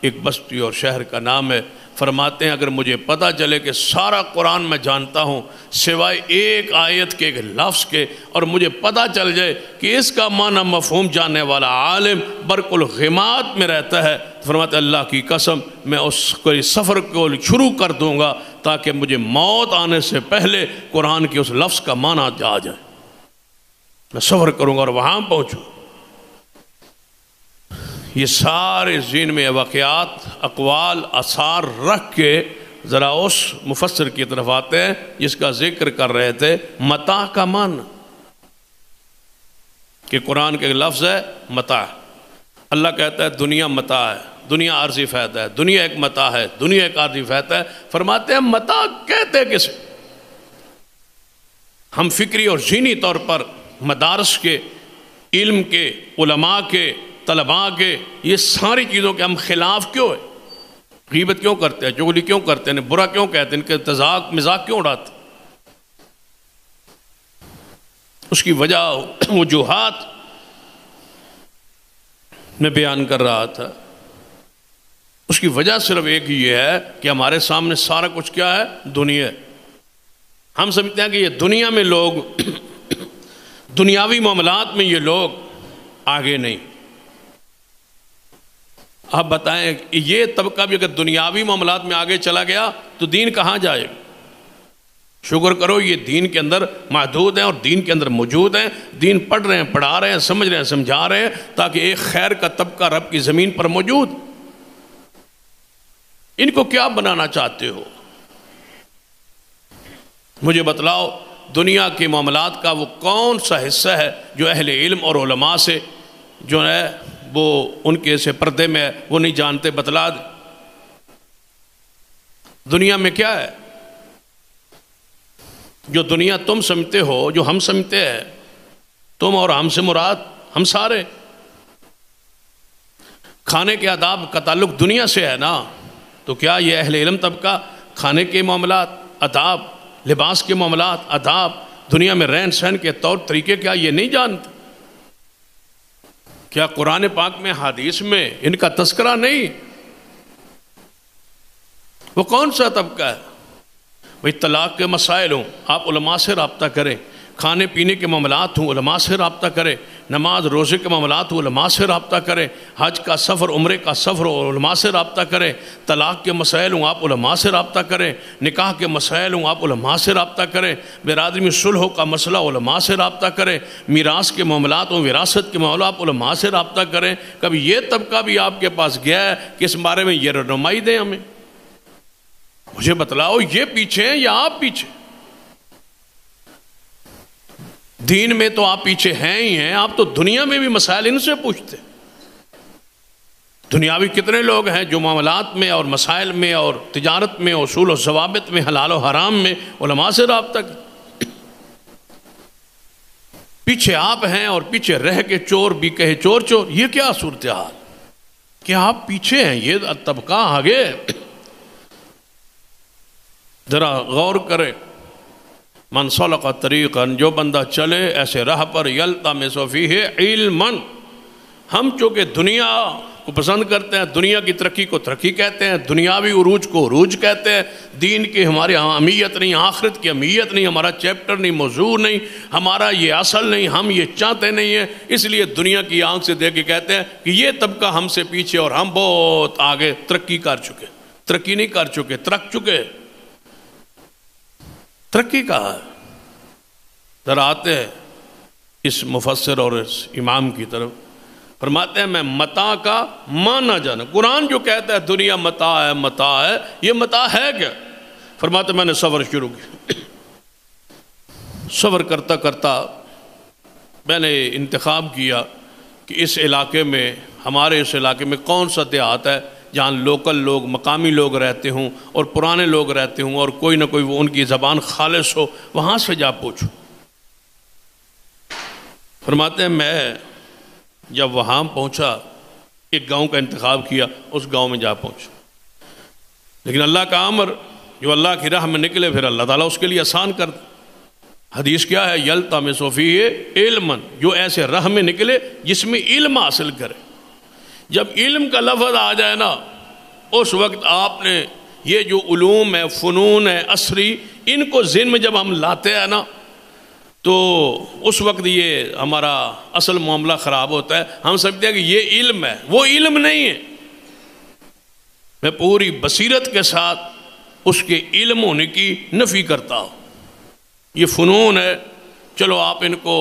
ایک بستی اور شہر کا نام ہے۔ فرماتے ہیں اگر مجھے پتہ چلے کہ سارا قرآن میں جانتا ہوں سوائے ایک آیت کے، ایک لفظ کے، اور مجھے پتہ چل جائے کہ اس کا معنی مفہوم جاننے والا عالم برق الغماد میں رہتا ہے، فرماتے ہیں اللہ کی قسم میں اس کو سفر کو شروع کر دوں گا تاکہ مجھے موت آنے سے پہلے قرآن کے اس لفظ کا معنی آ جائے، میں سفر کروں گا اور وہاں پہنچوں۔ یہ سارے ذہن میں واقعات، اقوال، آثار رکھ کے ذرا اس مفسر کی طرف آتے ہیں جس کا ذکر کر رہے تھے، متاع کا معنی، کہ قرآن کے لفظ ہے متاع۔ اللہ کہتا ہے دنیا متاع ہے، دنیا عارضی فائدہ ہے، دنیا ایک متاع ہے، دنیا ایک عارضی فائدہ ہے۔ فرماتے ہیں متاع کہتے کسے؟ ہم فکری اور ذہنی طور پر مدارس کے، علم کے، علماء کے، طلباء کے، یہ ساری چیزوں کے ہم خلاف کیوں ہیں؟ غیبت کیوں کرتے ہیں؟ چغلی کیوں کرتے ہیں؟ برا کیوں کہتے ہیں؟ ان کے مذاق کیوں اڑاتے؟ اس کی وجہ وجوہات میں بیان کر رہا تھا۔ اس کی وجہ صرف ایک یہ ہے کہ ہمارے سامنے سارا کچھ کیا ہے؟ دنیا ہے۔ ہم سمجھتے ہیں کہ یہ دنیا میں لوگ دنیاوی معاملات میں یہ لوگ آگے نہیں۔ آپ بتائیں یہ طبقہ بھی اگر دنیاوی معاملات میں آگے چلا گیا تو دین کہاں جائے گا؟ شکر کرو یہ دین کے اندر محدود ہیں اور دین کے اندر موجود ہیں، دین پڑھ رہے ہیں، پڑھا رہے ہیں، سمجھ رہے ہیں، سمجھا رہے ہیں، تاکہ ایک خیر کا طبقہ رب کی زمین پر موجود۔ ان کو کیا بنانا چاہتے ہو؟ مجھے بتلاؤ دنیا کے معاملات کا وہ کون سا حصہ ہے جو اہل علم اور علماء سے جو ہے وہ ان کے سے پردے میں ہے، وہ نہیں جانتے؟ بتلا دیں۔ دنیا میں کیا ہے جو دنیا تم سمجھتے ہو، جو ہم سمجھتے ہیں، تم اور ہم سے مراد ہم سارے؟ کھانے کے آداب کا تعلق دنیا سے ہے نا، تو کیا یہ اہل علم طبقہ کھانے کے معاملات، آداب، لباس کے معاملات، آداب، دنیا میں رہن سہن کے طور طریقے کیا یہ نہیں جانتے؟ کیا قرآن پاک میں، حدیث میں ان کا تذکرہ نہیں؟ وہ کون سا طبقہ ہے؟ بھئی طلاق کے مسائل ہوں، آپ علماء سے رابطہ کریں، کھانے پینے کے معاملات ہوں، علماء سے رابطہ کریں، نماز روزے کے معاملات علماء سے رابطہ کریں، حج کا سفر عمرے کا سفر علماء سے رابطہ کریں، طلاق کے مسائل ہوں آپ علماء سے رابطہ کریں، نکاح کے مسائل ہوں آپ علماء سے رابطہ کریں، برادری میں صلح کا مسئلہ علماء سے رابطہ کریں، میراث کے معاملات ہوں وراثت کے معاملات آپ علماء سے رابطہ کریں۔ کبھی یہ طبقہ بھی آپ کے پاس گیا ہے کہ اس بارے میں یہ رہنمائی دیں ہمیں؟ مجھے بتلاؤ یہ پیچھے ہیں یا آپ پیچھے؟ دین میں تو آپ پیچھے ہیں ہی ہیں، آپ تو دنیا میں بھی مسائل ان سے پوچھتے۔ دنیاوی کتنے لوگ ہیں جو معاملات میں اور مسائل میں اور تجارت میں اصول و ضوابط میں حلال و حرام میں علماء سے رابطہ کرتے۔ پیچھے آپ ہیں اور پیچھے رہ کے چور بھی کہے چور چور، یہ کیا صورتحال کہ آپ پیچھے ہیں؟ یہ طبقہ آگے ذرا غور کرے۔ من سلک طریقا، جو بندہ چلے ایسے راہ پر، یلتمس فیہ علما، ہم چونکہ دنیا کو پسند کرتے ہیں، دنیا کی ترقی کو ترقی کہتے ہیں، دنیاوی عروج کو عروج کہتے ہیں، دین کی ہماری اہمیت نہیں، آخرت کی اہمیت نہیں، ہمارا چیپٹر نہیں، موضوع نہیں، ہمارا یہ اصل نہیں، ہم یہ چاہتے نہیں ہیں، اس لیے دنیا کی آنکھ سے دیکھ کے کہتے ہیں کہ یہ طبقہ ہم سے پیچھے اور ہم بہت آگے ترقی کر چکے۔ ترقی نہیں کر چکے، ترک چکے۔ ترقی کہا ہے؟ ذرا آتے ہیں اس مفسر اور اس امام کی طرف، فرماتے ہیں میں متاع کا معنی جانا۔ قرآن جو کہتا ہے دنیا متاع ہے، متاع ہے، یہ متاع ہے کیا؟ فرماتے ہیں میں نے سفر شروع کیا، سفر کرتا کرتا میں نے انتخاب کیا کہ اس علاقے میں، ہمارے اس علاقے میں کون سا دیہات ہے جہاں لوکل لوگ، مقامی لوگ رہتے ہوں اور پرانے لوگ رہتے ہوں اور کوئی نہ کوئی ان کی زبان خالص ہو، وہاں سے جا پوچھو۔ فرماتے ہیں میں جب وہاں پہنچا، ایک گاؤں کا انتخاب کیا، اس گاؤں میں جا پہنچا، لیکن اللہ کا امر جو اللہ کی راہ میں نکلے پھر اللہ تعالیٰ اس کے لیے آسان کر دے۔ حدیث کیا ہے؟ یلتمس فیہ علما، جو ایسے راہ میں نکلے جس میں علم حاصل کرے۔ جب علم کا لفظ آ جائے نا، اس وقت آپ نے یہ جو علوم ہے، فنون ہے عصری، ان کو ذہن میں جب ہم لاتے ہیں نا، تو اس وقت یہ ہمارا اصل معاملہ خراب ہوتا ہے۔ ہم سمجھتے ہیں کہ یہ علم ہے، وہ علم نہیں ہے۔ میں پوری بصیرت کے ساتھ اس کے علم ہونے کی نفی کرتا ہوں۔ یہ فنون ہے، چلو آپ ان کو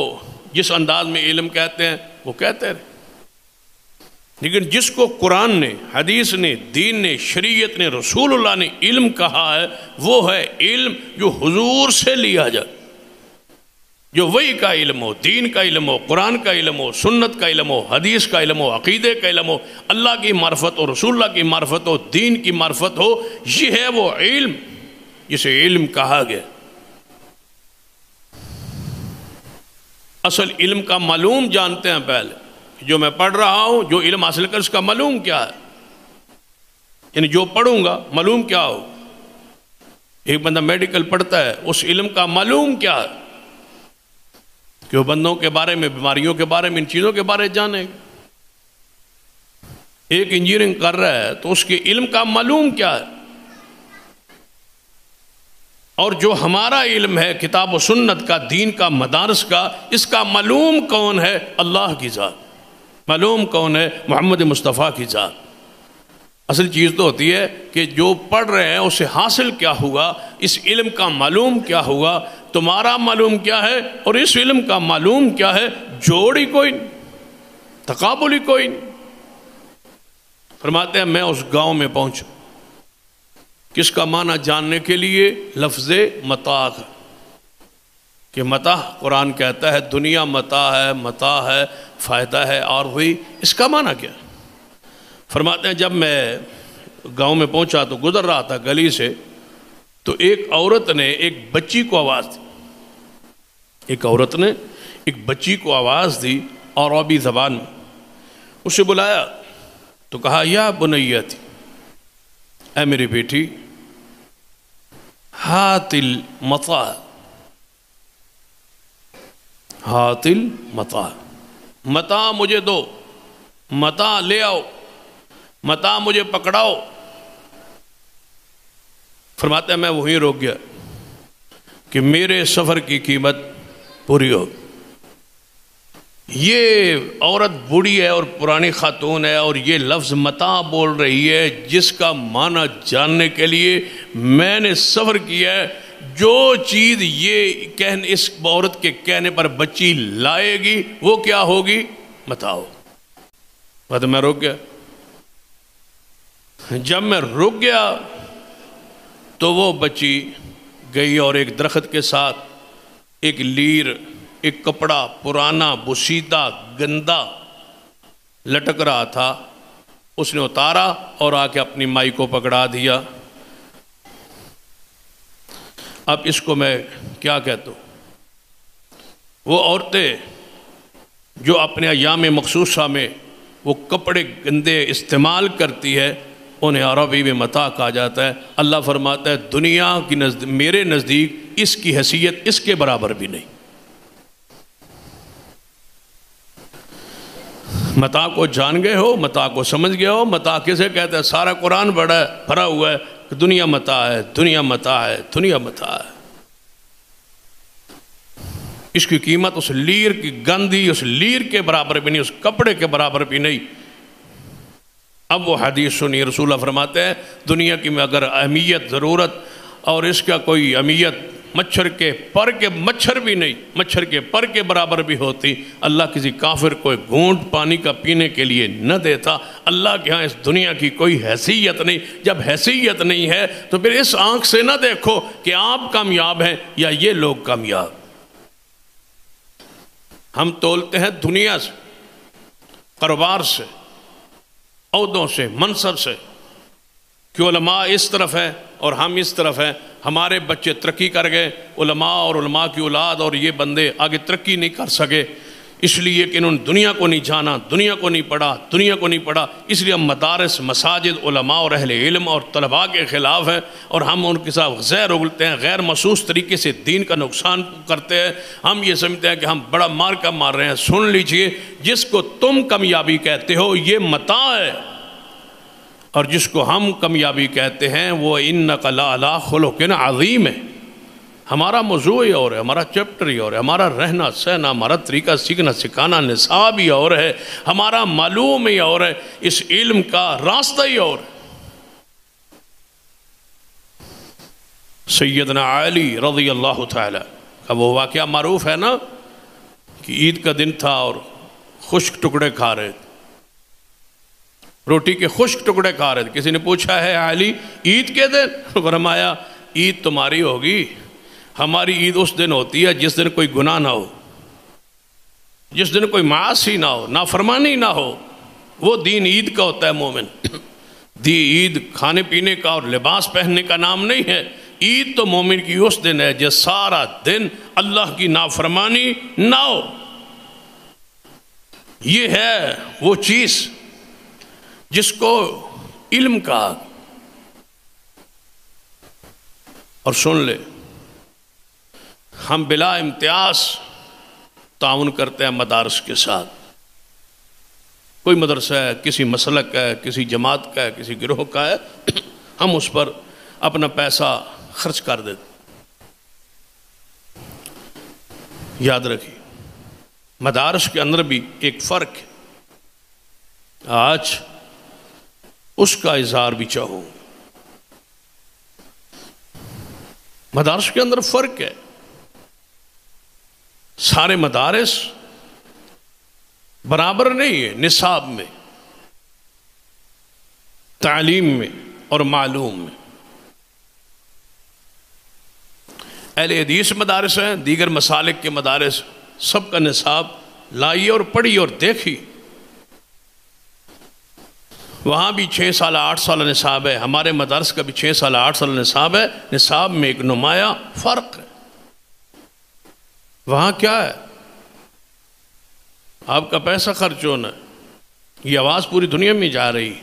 جس انداز میں علم کہتے ہیں وہ کہتے ہیں، لیکن جس کو قرآن نے، حدیث نے، دین نے، شریعت نے، رسول اللہ نے علم کہا ہے، وہ ہے علم جو حضور سے لیا جائے، جو وحی کا علم ہو، دین کا علم ہو، قرآن کا علم ہو، سنت کا علم ہو، حدیث کا علم ہو، عقیدے کا علم ہو، اللہ کی معرفت ہو، رسول اللہ کی معرفت ہو، دین کی معرفت ہو، یہ ہے وہ علم جسے علم کہا گیا۔ اصل علم کا معلوم جانتے ہیں پہلے، جو میں پڑھ رہا ہوں، جو علم حاصل کر اس کا معلوم کیا ہے، یعنی جو پڑھوں گا معلوم کیا ہو۔ ایک بندہ میڈیکل پڑھتا ہے، اس علم کا معلوم کیا ہے کہ وہ بندوں کے بارے میں، بیماریوں کے بارے میں، ان چیزوں کے بارے جانے گا۔ ایک انجینئرنگ کر رہا ہے تو اس کے علم کا معلوم کیا ہے۔ اور جو ہمارا علم ہے کتاب و سنت کا، دین کا، مدارس کا، اس کا معلوم کون ہے؟ اللہ کی ذات۔ معلوم کون ہے؟ محمد مصطفیٰ کی ذات۔ اصل چیز تو ہوتی ہے کہ جو پڑھ رہے ہیں اسے حاصل کیا ہوا، اس علم کا معلوم کیا ہوا، تمہارا معلوم کیا ہے اور اس علم کا معلوم کیا ہے، جوڑ ہی کوئی نہیں، تقابل ہی کوئی نہیں۔ فرماتے ہیں میں اس گاؤں میں پہنچا، کس کا معنی جاننے کے لیے لفظ متاع ہے، کہ متاع قرآن کہتا ہے دنیا متاع ہے، متاع ہے، فائدہ ہے، اور ہوئی اس کا معنی کیا؟ فرماتے ہیں جب میں گاؤں میں پہنچا تو گزر رہا تھا گلی سے، تو ایک عورت نے ایک بچی کو آواز دی، ایک عورت نے ایک بچی کو آواز دی اور عربی زبان میں اسے بلایا تو کہا یا بنیتی، اے میری بیٹی، ہات المتاع، ہات المتاع، متاع مجھے دو، متاع لے آؤ، متاع مجھے پکڑاؤ۔ فرماتے ہیں میں وہیں روک گیا کہ میرے سفر کی قیمت پوری ہو۔ یہ عورت بوڑھی ہے اور پرانی خاتون ہے اور یہ لفظ متاع بول رہی ہے، جس کا معنی جاننے کے لیے میں نے سفر کیا ہے۔ جو چیز یہ اس عورت کے کہنے پر بچی لائے گی وہ کیا ہوگی؟ متاع ہو۔ بعد میں رک گیا۔ جب میں رک گیا تو وہ بچی گئی اور ایک درخت کے ساتھ ایک لیر، ایک کپڑا پرانا بوسیدہ گندا لٹک رہا تھا، اس نے اتارا اور آ کے اپنی مائی کو پکڑا دیا۔ اب اس کو میں کیا کہتا ہوں؟ وہ عورتیں جو اپنے ایام مخصوصہ میں وہ کپڑے گندے استعمال کرتی ہے، انہیں عربی میں متاع کہا جاتا ہے۔ اللہ فرماتا ہے دنیا کی میرے نزدیک اس کی حیثیت اس کے برابر بھی نہیں۔ متاع کو جان گئے ہو، متاع کو سمجھ گئے ہو؟ متاع کسے کہتے ہیں؟ سارا قرآن بھرا ہوا ہے کہ دنیا متاع ہے، دنیا متاع ہے، دنیا متاع ہے۔ اس کی قیمت اس لیر کی گندی اس لیر کے برابر بھی نہیں، اس کپڑے کے برابر بھی نہیں۔ اب وہ حدیث سنی، رسول اللہ فرماتے ہیں دنیا کی میں اگر اہمیت ضرورت اور اس کا کوئی اہمیت مچھر کے پر کے مچھر بھی نہیں، مچھر کے پر کے برابر بھی ہوتی، اللہ کسی کافر کو ایک گھونٹ پانی کا پینے کے لیے نہ دیتا۔ اللہ کے ہاں اس دنیا کی کوئی حیثیت نہیں۔ جب حیثیت نہیں ہے تو پھر اس آنکھ سے نہ دیکھو کہ آپ کامیاب ہیں یا یہ لوگ کامیاب۔ ہم تولتے ہیں دنیا سے، کاروبار سے، عہدوں سے، منصب سے، کہ علماء اس طرف ہیں اور ہم اس طرف ہیں، ہمارے بچے ترقی کر گئے، علماء اور علماء کی اولاد اور یہ بندے آگے ترقی نہیں کر سکے، اس لیے کہ انہوں نے دنیا کو نہیں جانا، دنیا کو نہیں پڑھا، دنیا کو نہیں پڑھا، اس لیے ہم مدارس، مساجد، علماء اور اہل علم اور طلباء کے خلاف ہیں اور ہم ان کے ساتھ زہر اگلتے ہیں، غیر محسوس طریقے سے دین کا نقصان کرتے ہیں۔ ہم یہ سمجھتے ہیں کہ ہم بڑا مار کا مار رہے ہیں۔ سن لیجئے، جس کو تم کامیابی کہتے ہو یہ متاع ہے، اور جس کو ہم کامیابی کہتے ہیں وہ انک لعلی خلق عظیم ہے۔ ہمارا موضوع ہی اور ہے، ہمارا چیپٹر ہی اور ہے، ہمارا رہنا سہنا، ہمارا طریقہ سیکھنا سکھانا نصاب ہی اور ہے، ہمارا معلوم ہی اور ہے، اس علم کا راستہ ہی اور ہے۔ سیدنا علی رضی اللہ تعالی کا وہ واقعہ معروف ہے نا کہ عید کا دن تھا اور خشک ٹکڑے کھا رہے تھے، روٹی کے خشک ٹکڑے کھا رہے تھے۔ کسی نے پوچھا ہے علی عید کے دن؟ فرمایا عید تمہاری ہوگی، ہماری عید اس دن ہوتی ہے جس دن کوئی گناہ نہ ہو، جس دن کوئی معاصی نہ ہو، نافرمانی نہ ہو، وہ دین عید کا ہوتا ہے۔ مومن دی عید کھانے پینے کا اور لباس پہننے کا نام نہیں ہے۔ عید تو مومن کی اس دن ہے جس سارا دن اللہ کی نافرمانی نہ ہو۔ یہ ہے وہ چیز جس کو علم کا، اور سن لے ہم بلا امتیاز تعاون کرتے ہیں مدارس کے ساتھ۔ کوئی مدرسہ ہے، کسی مسلک کا ہے، کسی جماعت کا ہے، کسی گروہ کا ہے، ہم اس پر اپنا پیسہ خرچ کر دیتے۔ یاد رکھیے مدارس کے اندر بھی ایک فرق ہے، آج اس کا اظہار بھی چاہوں۔ مدارس کے اندر فرق ہے، سارے مدارس برابر نہیں ہے نصاب میں، تعلیم میں اور معلوم میں۔ اہل حدیث مدارس ہیں، دیگر مسالک کے مدارس، سب کا نصاب لائیے اور پڑھی اور دیکھی۔ وہاں بھی 6 سال 8 سال نصاب ہے، ہمارے مدارس کا بھی 6 سال 8 سال نصاب ہے۔ نصاب میں ایک نمایاں فرق ہے۔ وہاں کیا ہے؟ آپ کا پیسہ خرچ ہونا ہے، یہ آواز پوری دنیا میں جا رہی،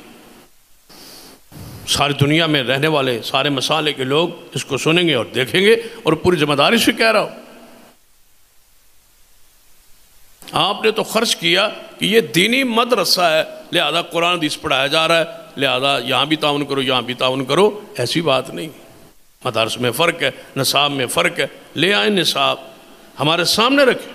ساری دنیا میں رہنے والے سارے مسالے کے لوگ اس کو سنیں گے اور دیکھیں گے، اور پوری ذمہ داری سے کہہ رہا ہوں۔ آپ نے تو خرچ کیا کہ یہ دینی مدرسہ ہے، لہذا قرآن حدیث پڑھایا جا رہا ہے، لہذا یہاں بھی تعاون کرو، یہاں بھی تعاون کرو۔ ایسی بات نہیں، مدارس میں فرق ہے، نصاب میں فرق ہے۔ لے آئیں نصاب، ہمارے سامنے رکھیں،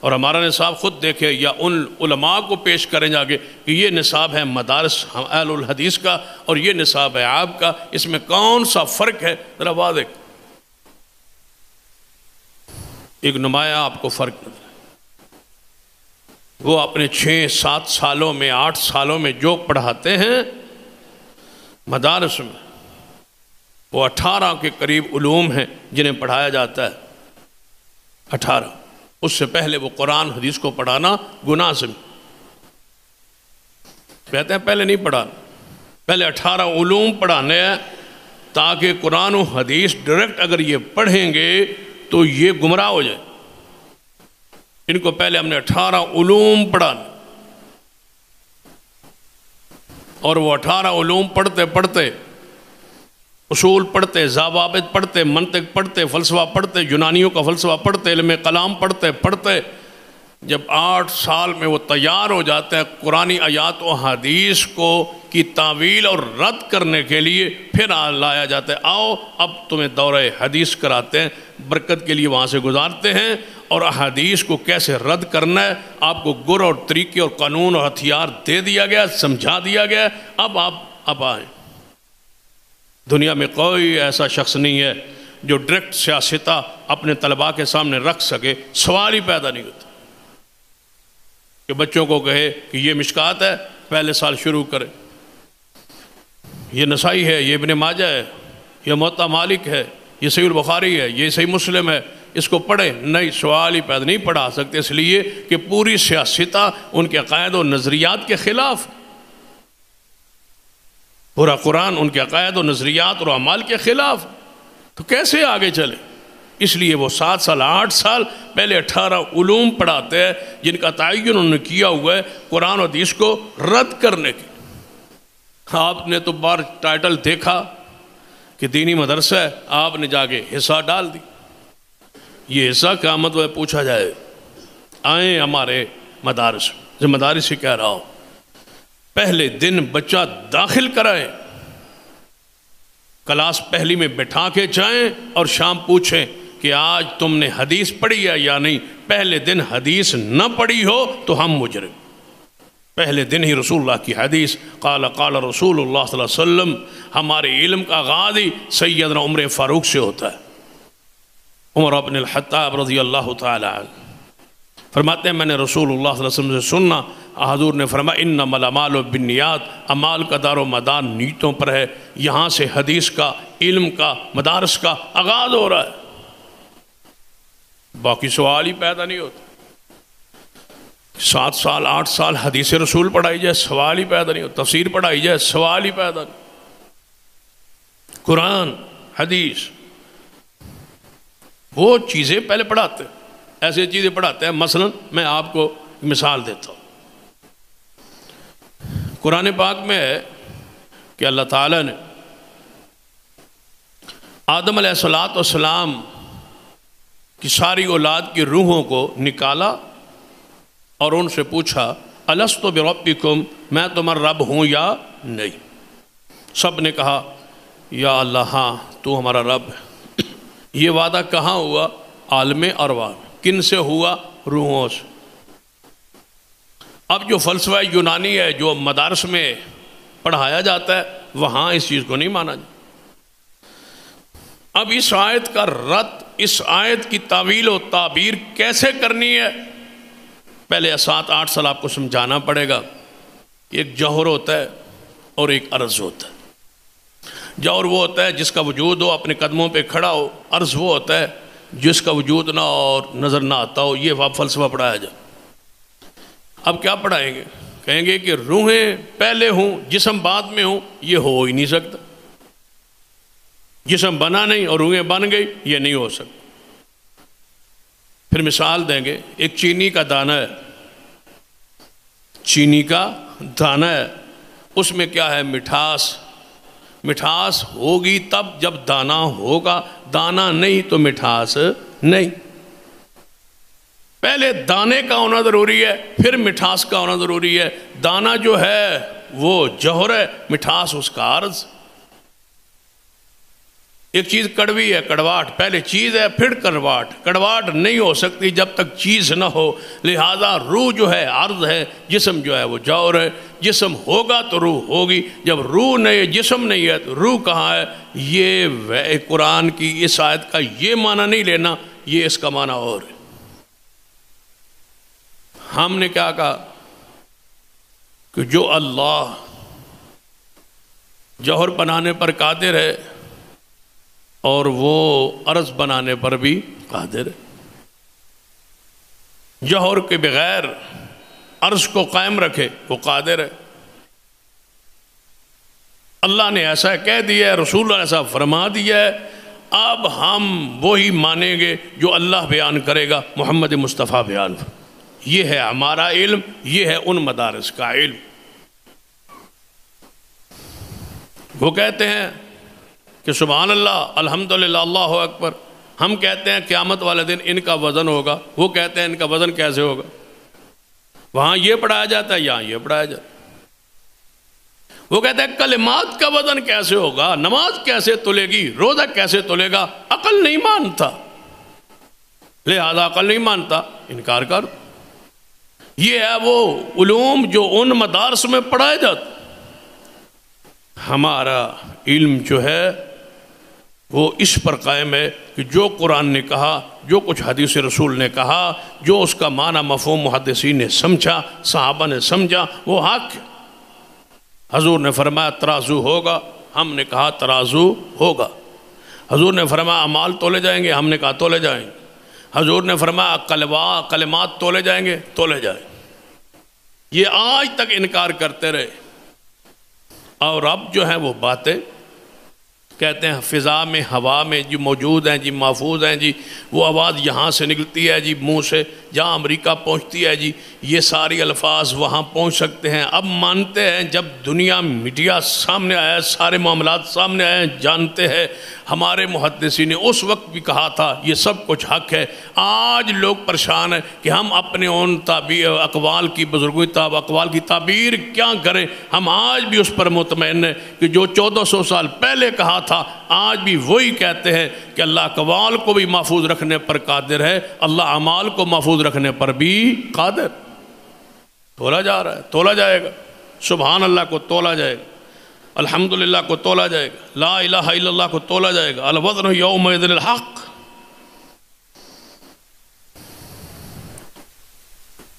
اور ہمارا نصاب خود دیکھے یا ان علماء کو پیش کریں جا کے کہ یہ نصاب ہے مدارس اہل الحدیث کا اور یہ نصاب ہے آپ کا، اس میں کون سا فرق ہے، ذرا واضح ایک نمایاں آپ کو فرق نظر ہے۔ وہ اپنے 6-7 سالوں میں 8 سالوں میں جو پڑھاتے ہیں مدارس میں، وہ 18 کے قریب علوم ہیں جنہیں پڑھایا جاتا ہے، 18۔ اس سے پہلے وہ قرآن حدیث کو پڑھانا گناہ سے کہتے ہیں پہلے نہیں پڑھانا، پہلے 18 علوم پڑھانے ہیں تاکہ قرآن و حدیث ڈائریکٹ اگر یہ پڑھیں گے تو یہ گمراہ ہو جائے۔ ان کو پہلے ہم نے 18 علوم پڑھانے، اور وہ 18 علوم پڑھتے پڑھتے، اصول پڑھتے، ضوابط پڑھتے، منطق پڑھتے، فلسفہ پڑھتے، یونانیوں کا فلسفہ پڑھتے، علم کلام پڑھتے پڑھتے جب 8 سال میں وہ تیار ہو جاتا ہے قرآنی آیات و حدیث کو کی تعویل اور رد کرنے کے لیے، پھر لایا جاتا ہے آؤ اب تمہیں دورہ حدیث کراتے ہیں، برکت کے لیے وہاں سے گزارتے ہیں، اور احادیث کو کیسے رد کرنا ہے آپ کو گر اور طریقے اور قانون اور ہتھیار دے دیا گیا، سمجھا دیا گیا۔ اب آپ آئیں۔ دنیا میں کوئی ایسا شخص نہیں ہے جو ڈائریکٹ سیاستہ اپنے طلباء کے سامنے رکھ سکے، سوال ہی پیدا نہیں ہوتا کہ بچوں کو کہے کہ یہ مشکات ہے پہلے سال شروع کرے، یہ نسائی ہے، یہ ابن ماجہ ہے، یہ موطا مالک ہے، یہ صحیح البخاری ہے، یہ صحیح مسلم ہے، اس کو پڑھے، نہیں، سوال ہی پیدا نہیں پڑھا سکتے، اس لیے کہ پوری سیاستہ ان کے عقائد و نظریات کے خلاف، پورا قرآن ان کے عقائد و نظریات اور اعمال کے خلاف، تو کیسے آگے چلے؟ اس لیے وہ 7 سال 8 سال پہلے 18 علوم پڑھاتے ہیں جن کا تعین انہوں نے کیا ہوا ہے قرآن و حدیث کو رد کرنے کی۔ آپ نے تو بار ٹائٹل دیکھا کہ دینی مدرسہ ہے، آپ نے جا کے حصہ ڈال دی۔ یہ حصہ قیامت میں پوچھا جائے، آئیں ہمارے مدارس، جو مدارس ہی کہہ رہا ہو، پہلے دن بچہ داخل کرائیں، کلاس پہلی میں بٹھا کے جائیں اور شام پوچھیں کہ آج تم نے حدیث پڑھی ہے یا نہیں۔ پہلے دن حدیث نہ پڑھی ہو تو ہم مجرم۔ پہلے دن ہی رسول اللہ کی حدیث قال قال رسول اللہ صلی اللہ علیہ وسلم، ہمارے علم کا آغاز ہی سیدنا عمر فاروق سے ہوتا ہے۔ عمر بن الخطاب رضی اللہ تعالی عنہ فرماتے ہیں میں نے رسول اللہ صلی اللہ علیہ وسلم سے سننا، حضور نے فرمایا انما الاعمال بالنیات، اعمال کا دار و مدار نیتوں پر ہے۔ یہاں سے حدیث کا، علم کا، مدارس کا آغاز ہو رہا ہے، باقی سوال ہی پیدا نہیں ہوتا۔ 7 سال 8 سال حدیث رسول پڑھائی جائے، سوال ہی پیدا نہیں ہوتا، تفسیر پڑھائی جائے، سوال ہی پیدا نہیں۔ قرآن حدیث وہ چیزیں پہلے پڑھاتے ہیں، ایسے چیزیں پڑھاتے ہیں۔ مثلا میں آپ کو مثال دیتا ہوں، قرآن پاک میں ہے کہ اللہ تعالیٰ نے آدم علیہ السلام کی ساری اولاد کی روحوں کو نکالا اور ان سے پوچھا الستو بربکم، میں تمہارا رب ہوں یا نہیں؟ سب نے کہا یا اللہ ہاں تو ہمارا رب ہے۔ یہ وعدہ کہاں ہوا؟ عالم ارواح۔ کن سے ہوا؟ روحوں سے۔ اب جو فلسفہ یونانی ہے جو مدارس میں پڑھایا جاتا ہے وہاں اس چیز کو نہیں مانا جاتا۔ اب اس آیت کا رد، اس آیت کی تعویل و تعبیر کیسے کرنی ہے، پہلے 7-8 سال آپ کو سمجھانا پڑے گا۔ ایک جوہر ہوتا ہے اور ایک عرض ہوتا ہے۔ جوہر وہ ہوتا ہے جس کا وجود ہو، اپنے قدموں پہ کھڑا ہو۔ عرض وہ ہوتا ہے جس کا وجود نہ اور نظر نہ آتا ہو۔ یہ فلسفہ پڑھایا جائے۔ اب کیا پڑھائیں گے؟ کہیں گے کہ روحیں پہلے ہوں جسم بعد میں ہوں، یہ ہو ہی نہیں سکتا۔ جسم بنا نہیں اور روحیں بن گئی، یہ نہیں ہو سکتا۔ پھر مثال دیں گے، ایک چینی کا دانہ ہے، چینی کا دانہ ہے، اس میں کیا ہے؟ مٹھاس۔ مٹھاس ہوگی تب جب دانہ ہوگا، دانہ نہیں تو مٹھاس نہیں۔ پہلے دانے کا ہونا ضروری ہے، پھر مٹھاس کا ہونا ضروری ہے۔ دانہ جو ہے وہ جوہر ہے، مٹھاس اس کا عرض۔ ایک چیز کڑوی ہے، کڑواہٹ پہلے چیز ہے پھر کڑواہٹ۔ کڑواہٹ نہیں ہو سکتی جب تک چیز نہ ہو، لہذا روح جو ہے عرض ہے، جسم جو ہے وہ جوہر ہے۔ جسم ہوگا تو روح ہوگی، جب روح نہیں، جسم نہیں ہے تو روح کہاں ہے؟ یہ قرآن کی اس آیت کا یہ معنی نہیں لینا، یہ اس کا معنی اور ہے۔ ہم نے کیا کہا کہ جو اللہ جوہر بنانے پر قادر ہے اور وہ عرض بنانے پر بھی قادر ہے۔ جوہر کے بغیر عرض کو قائم رکھے وہ قادر ہے۔ اللہ نے ایسا کہہ دیا ہے، رسول اللہ نے ایسا فرما دیا ہے، اب ہم وہی مانیں گے جو اللہ بیان کرے گا، محمد مصطفیٰ بیان۔ یہ ہے ہمارا علم، یہ ہے ان مدارس کا علم۔ وہ کہتے ہیں کہ سبحان اللہ، الحمدللہ، اللہ اکبر۔ ہم کہتے ہیں قیامت والے دن ان کا وزن ہوگا، وہ کہتے ہیں ان کا وزن کیسے ہوگا؟ وہاں یہ پڑھایا جاتا ہے، یہاں یہ پڑھایا جاتا ہے۔ وہ کہتے ہیں کلمات کا وزن کیسے ہوگا، نماز کیسے تلے گی، روزہ کیسے تلے گا؟ عقل نہیں مانتا، لہذا عقل نہیں مانتا، انکار کر۔ یہ ہے وہ علوم جو ان مدارس میں پڑھائے جاتے۔ ہمارا علم جو ہے وہ اس پر قائم ہے کہ جو قرآن نے کہا، جو کچھ حدیث رسول نے کہا، جو اس کا معنی مفہوم محدثین نے سمجھا، صحابہ نے سمجھا، وہ حق ہے۔ حضور نے فرمایا ترازو ہوگا، ہم نے کہا ترازو ہوگا۔ حضور نے فرمایا اعمال تولے جائیں گے، ہم نے کہا تولے جائیں گے۔ حضور نے فرمایا کلمات تولے جائیں گے، تولے جائیں۔ یہ آج تک انکار کرتے رہے، اور اب جو ہیں وہ باتیں کہتے ہیں فضا میں، ہوا میں جی موجود ہیں، جی محفوظ ہیں، جی وہ آواز یہاں سے نکلتی ہے جی منہ سے، جہاں امریکہ پہنچتی ہے جی یہ ساری الفاظ وہاں پہنچ سکتے ہیں۔ اب مانتے ہیں، جب دنیا میڈیا سامنے آیا، سارے معاملات سامنے آئے، جانتے ہیں ہمارے محدثین نے اس وقت بھی کہا تھا یہ سب کچھ حق ہے۔ آج لوگ پریشان ہیں کہ ہم اپنے ان اقوال کی، بزرگوں کی اقوال کی تعبیر کیا کریں۔ ہم آج بھی اس پر مطمئن ہیں کہ جو 1400 سال پہلے کہا تھا آج بھی وہی کہتے ہیں کہ اللہ اقوال کو بھی محفوظ رکھنے پر قادر ہے، اللہ اعمال کو محفوظ رکھنے پر بھی قادر۔ تولا جا رہا ہے، تولا جائے گا، سبحان اللہ کو تولا جائے گا، الحمدللہ کو تولا جائے گا، لا الہ الا اللہ کو تولا جائے گا، الوزن یومئذ الحق۔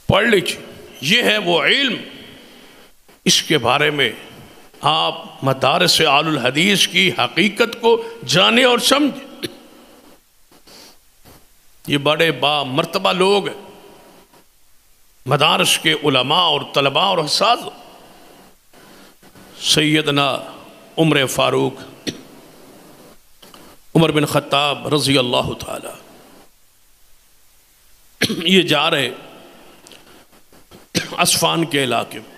پڑھ لیجیے، یہ ہے وہ علم، اس کے بارے میں آپ مدارس آل الحدیث کی حقیقت کو جانیں اور سمجھیں۔ یہ بڑے با مرتبہ لوگ ہیں، مدارس کے علماء اور طلباء اور اساتذہ۔ سیدنا عمر فاروق، عمر بن خطاب رضی اللہ تعالی، یہ جا رہے اصفہان کے علاقے میں،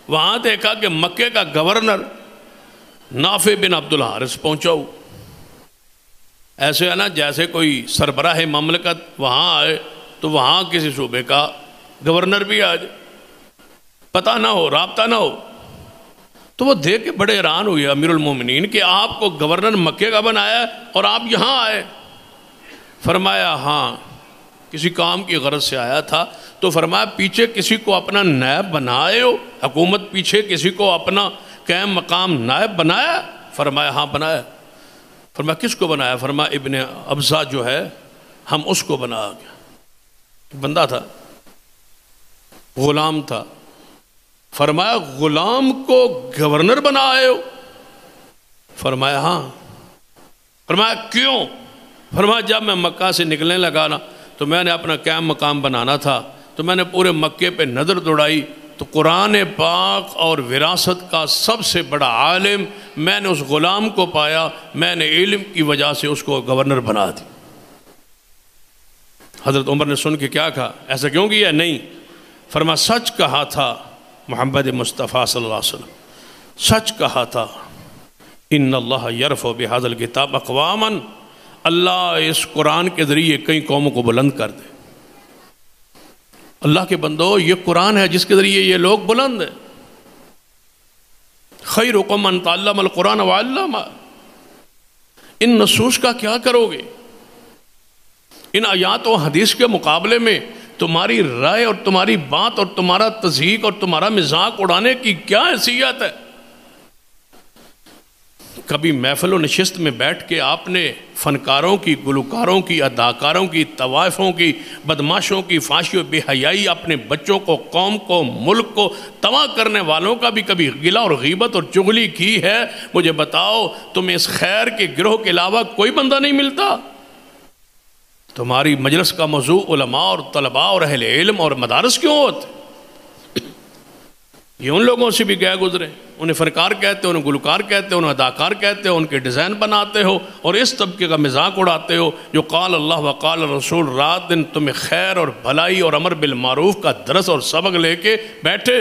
وہاں دیکھا کہ مکے کا گورنر نافع بن عبد الحارث پہنچا ہو۔ ایسے ہے نا جیسے کوئی سربراہ مملکت وہاں آئے تو وہاں کسی صوبے کا گورنر بھی آ جائے، پتہ نہ ہو، رابطہ نہ ہو۔ تو وہ دیکھ کے بڑے حیران ہوئے امیر المومنین کہ آپ کو گورنر مکے کا بنایا اور آپ یہاں آئے۔ فرمایا ہاں کسی کام کی غرض سے آیا تھا۔ تو فرمایا پیچھے کسی کو اپنا نائب بنائے ہو، حکومت پیچھے کسی کو اپنا قائم مقام نائب بنایا؟ فرمایا ہاں بنایا۔ فرمایا کس کو بنایا؟ فرمایا ابن ابزہ جو ہے ہم اس کو بنا گیا۔ بندہ تھا، غلام تھا۔ فرمایا غلام کو گورنر بنائے ہو؟ فرمایا ہاں۔ فرمایا کیوں؟ فرمایا جب میں مکہ سے نکلنے لگا نا تو میں نے اپنا قائم مقام بنانا تھا، تو میں نے پورے مکے پہ نظر دوڑائی تو قرآن پاک اور وراثت کا سب سے بڑا عالم میں نے اس غلام کو پایا، میں نے علم کی وجہ سے اس کو گورنر بنا دی۔ حضرت عمر نے سن کے کیا کہا؟ ایسا کیوں کیا؟ نہیں، فرمایا سچ کہا تھا محمد مصطفیٰ صلی اللہ علیہ وسلم، سچ کہا تھا ان اللہ یرفع بہذا الکتاب اقواما، اللہ اس قرآن کے ذریعے کئی قوموں کو بلند کر دے۔ اللہ کے بندو یہ قرآن ہے جس کے ذریعے یہ لوگ بلند ہیں۔ خیرکم من تعلم القرآن وعلمہ، ان نصوص کا کیا کرو گے؟ ان آیات و حدیث کے مقابلے میں تمہاری رائے اور تمہاری بات اور تمہارا تضحیک اور تمہارا مذاق اڑانے کی کیا حیثیت ہے؟ کبھی محفل و نشست میں بیٹھ کے آپ نے فنکاروں کی، گلوکاروں کی، اداکاروں کی، طوائفوں کی، بدماشوں کی فحاشی و بے حیائی، اپنے بچوں کو، قوم کو، ملک کو تباہ کرنے والوں کا بھی کبھی غلہ اور غیبت اور چغلی کی ہے؟ مجھے بتاؤ تمہیں اس خیر کے گروہ کے علاوہ کوئی بندہ نہیں ملتا؟ تمہاری مجلس کا موضوع علماء اور طلباء اور اہل علم اور مدارس کیوں ہوتے؟ یہ ان لوگوں سے بھی گئے گزرے، انہیں فنکار کہتے ہو، انہیں گلوکار کہتے ہو، انہیں اداکار کہتے ہو، ان کے ڈیزائن بناتے ہو اور اس طبقے کا مذاق اڑاتے ہو جو قال اللہ و قال رسول رات دن تمہیں خیر اور بھلائی اور امر بالمعروف کا درس اور سبق لے کے بیٹھے۔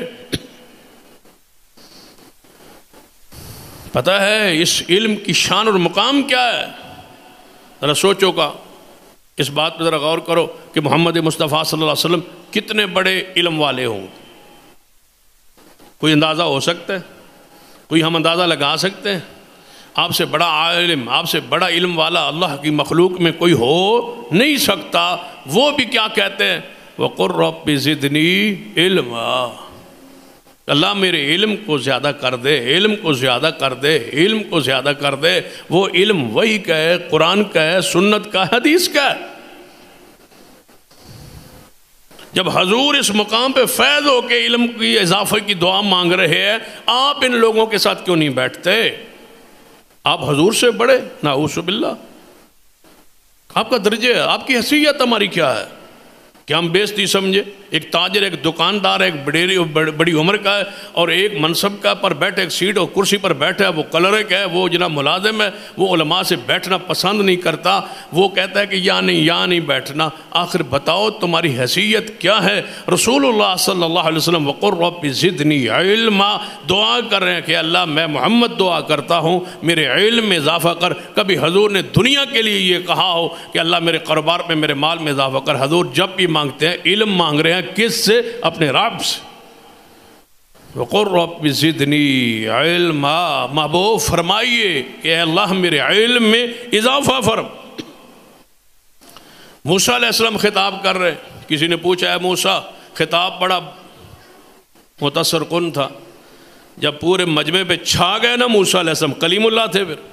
پتہ ہے اس علم کی شان اور مقام کیا ہے؟ ذرا سوچو گا، اس بات پر ذرا غور کرو کہ محمد مصطفیٰ صلی اللہ علیہ وسلم کتنے بڑے علم والے ہوں۔ کوئی اندازہ ہو سکتا ہے؟ کوئی ہم اندازہ لگا سکتے ہیں؟ آپ سے بڑا عالم، آپ سے بڑا علم والا اللہ کی مخلوق میں کوئی ہو نہیں سکتا۔ وہ بھی کیا کہتے ہیں؟ وَقُلْ رَبِّ زِدْنِي عِلْمًا، اللہ میرے علم کو زیادہ کر دے، علم کو زیادہ کر دے، علم کو زیادہ کر دے۔ وہ علم وحی کا ہے، قرآن کا ہے، سنت کا، حدیث کا ہے۔ جب حضور اس مقام پہ فیض ہو کے علم کی اضافہ کی دعا مانگ رہے ہیں، آپ ان لوگوں کے ساتھ کیوں نہیں بیٹھتے؟ آپ حضور سے بڑے؟ نعوذ باللہ۔ آپ کا درجہ، آپ کی حیثیت ہماری کیا ہے کہ ہم بےزتی سمجھے؟ ایک تاجر، ایک دکاندار، ایک بڑی عمر کا ہے اور ایک منصب کا پر بیٹھے، ایک سیٹ اور کرسی پر بیٹھا ہے، وہ کلرک ہے، وہ جناب ملازم ہے، وہ علماء سے بیٹھنا پسند نہیں کرتا، وہ کہتا ہے کہ یہاں نہیں بیٹھنا۔ آخر بتاؤ تمہاری حیثیت کیا ہے؟ رسول اللہ صلی اللہ علیہ وسلم وَقُلْ رَبِّ زِدْنِي عِلْمًا دعا کر رہے ہیں کہ اللہ میں محمد دعا کرتا ہوں میرے علم میں اضافہ کر۔ کبھی حضور نے دنیا کے لیے یہ کہا ہو کہ اللہ میرے کاروبار میں، میرے مال میں اضافہ کر؟ حضور جب بھی مانگتے ہیں علم مانگ رہے ہیں، کس سے؟ اپنے رب سے۔ وَقُلْ رَبِّ زِدْنِي عِلْمًا، محبوب فرمائیے کہ اے اللہ میرے علم میں اضافہ فرم۔ موسیٰ علیہ السلام خطاب کر رہے، کسی نے پوچھا ہے موسیٰ، خطاب بڑا متصر کن تھا، جب پورے مجمع پہ چھا گئے نا موسیٰ علیہ السلام، کلیم اللہ تھے پھر،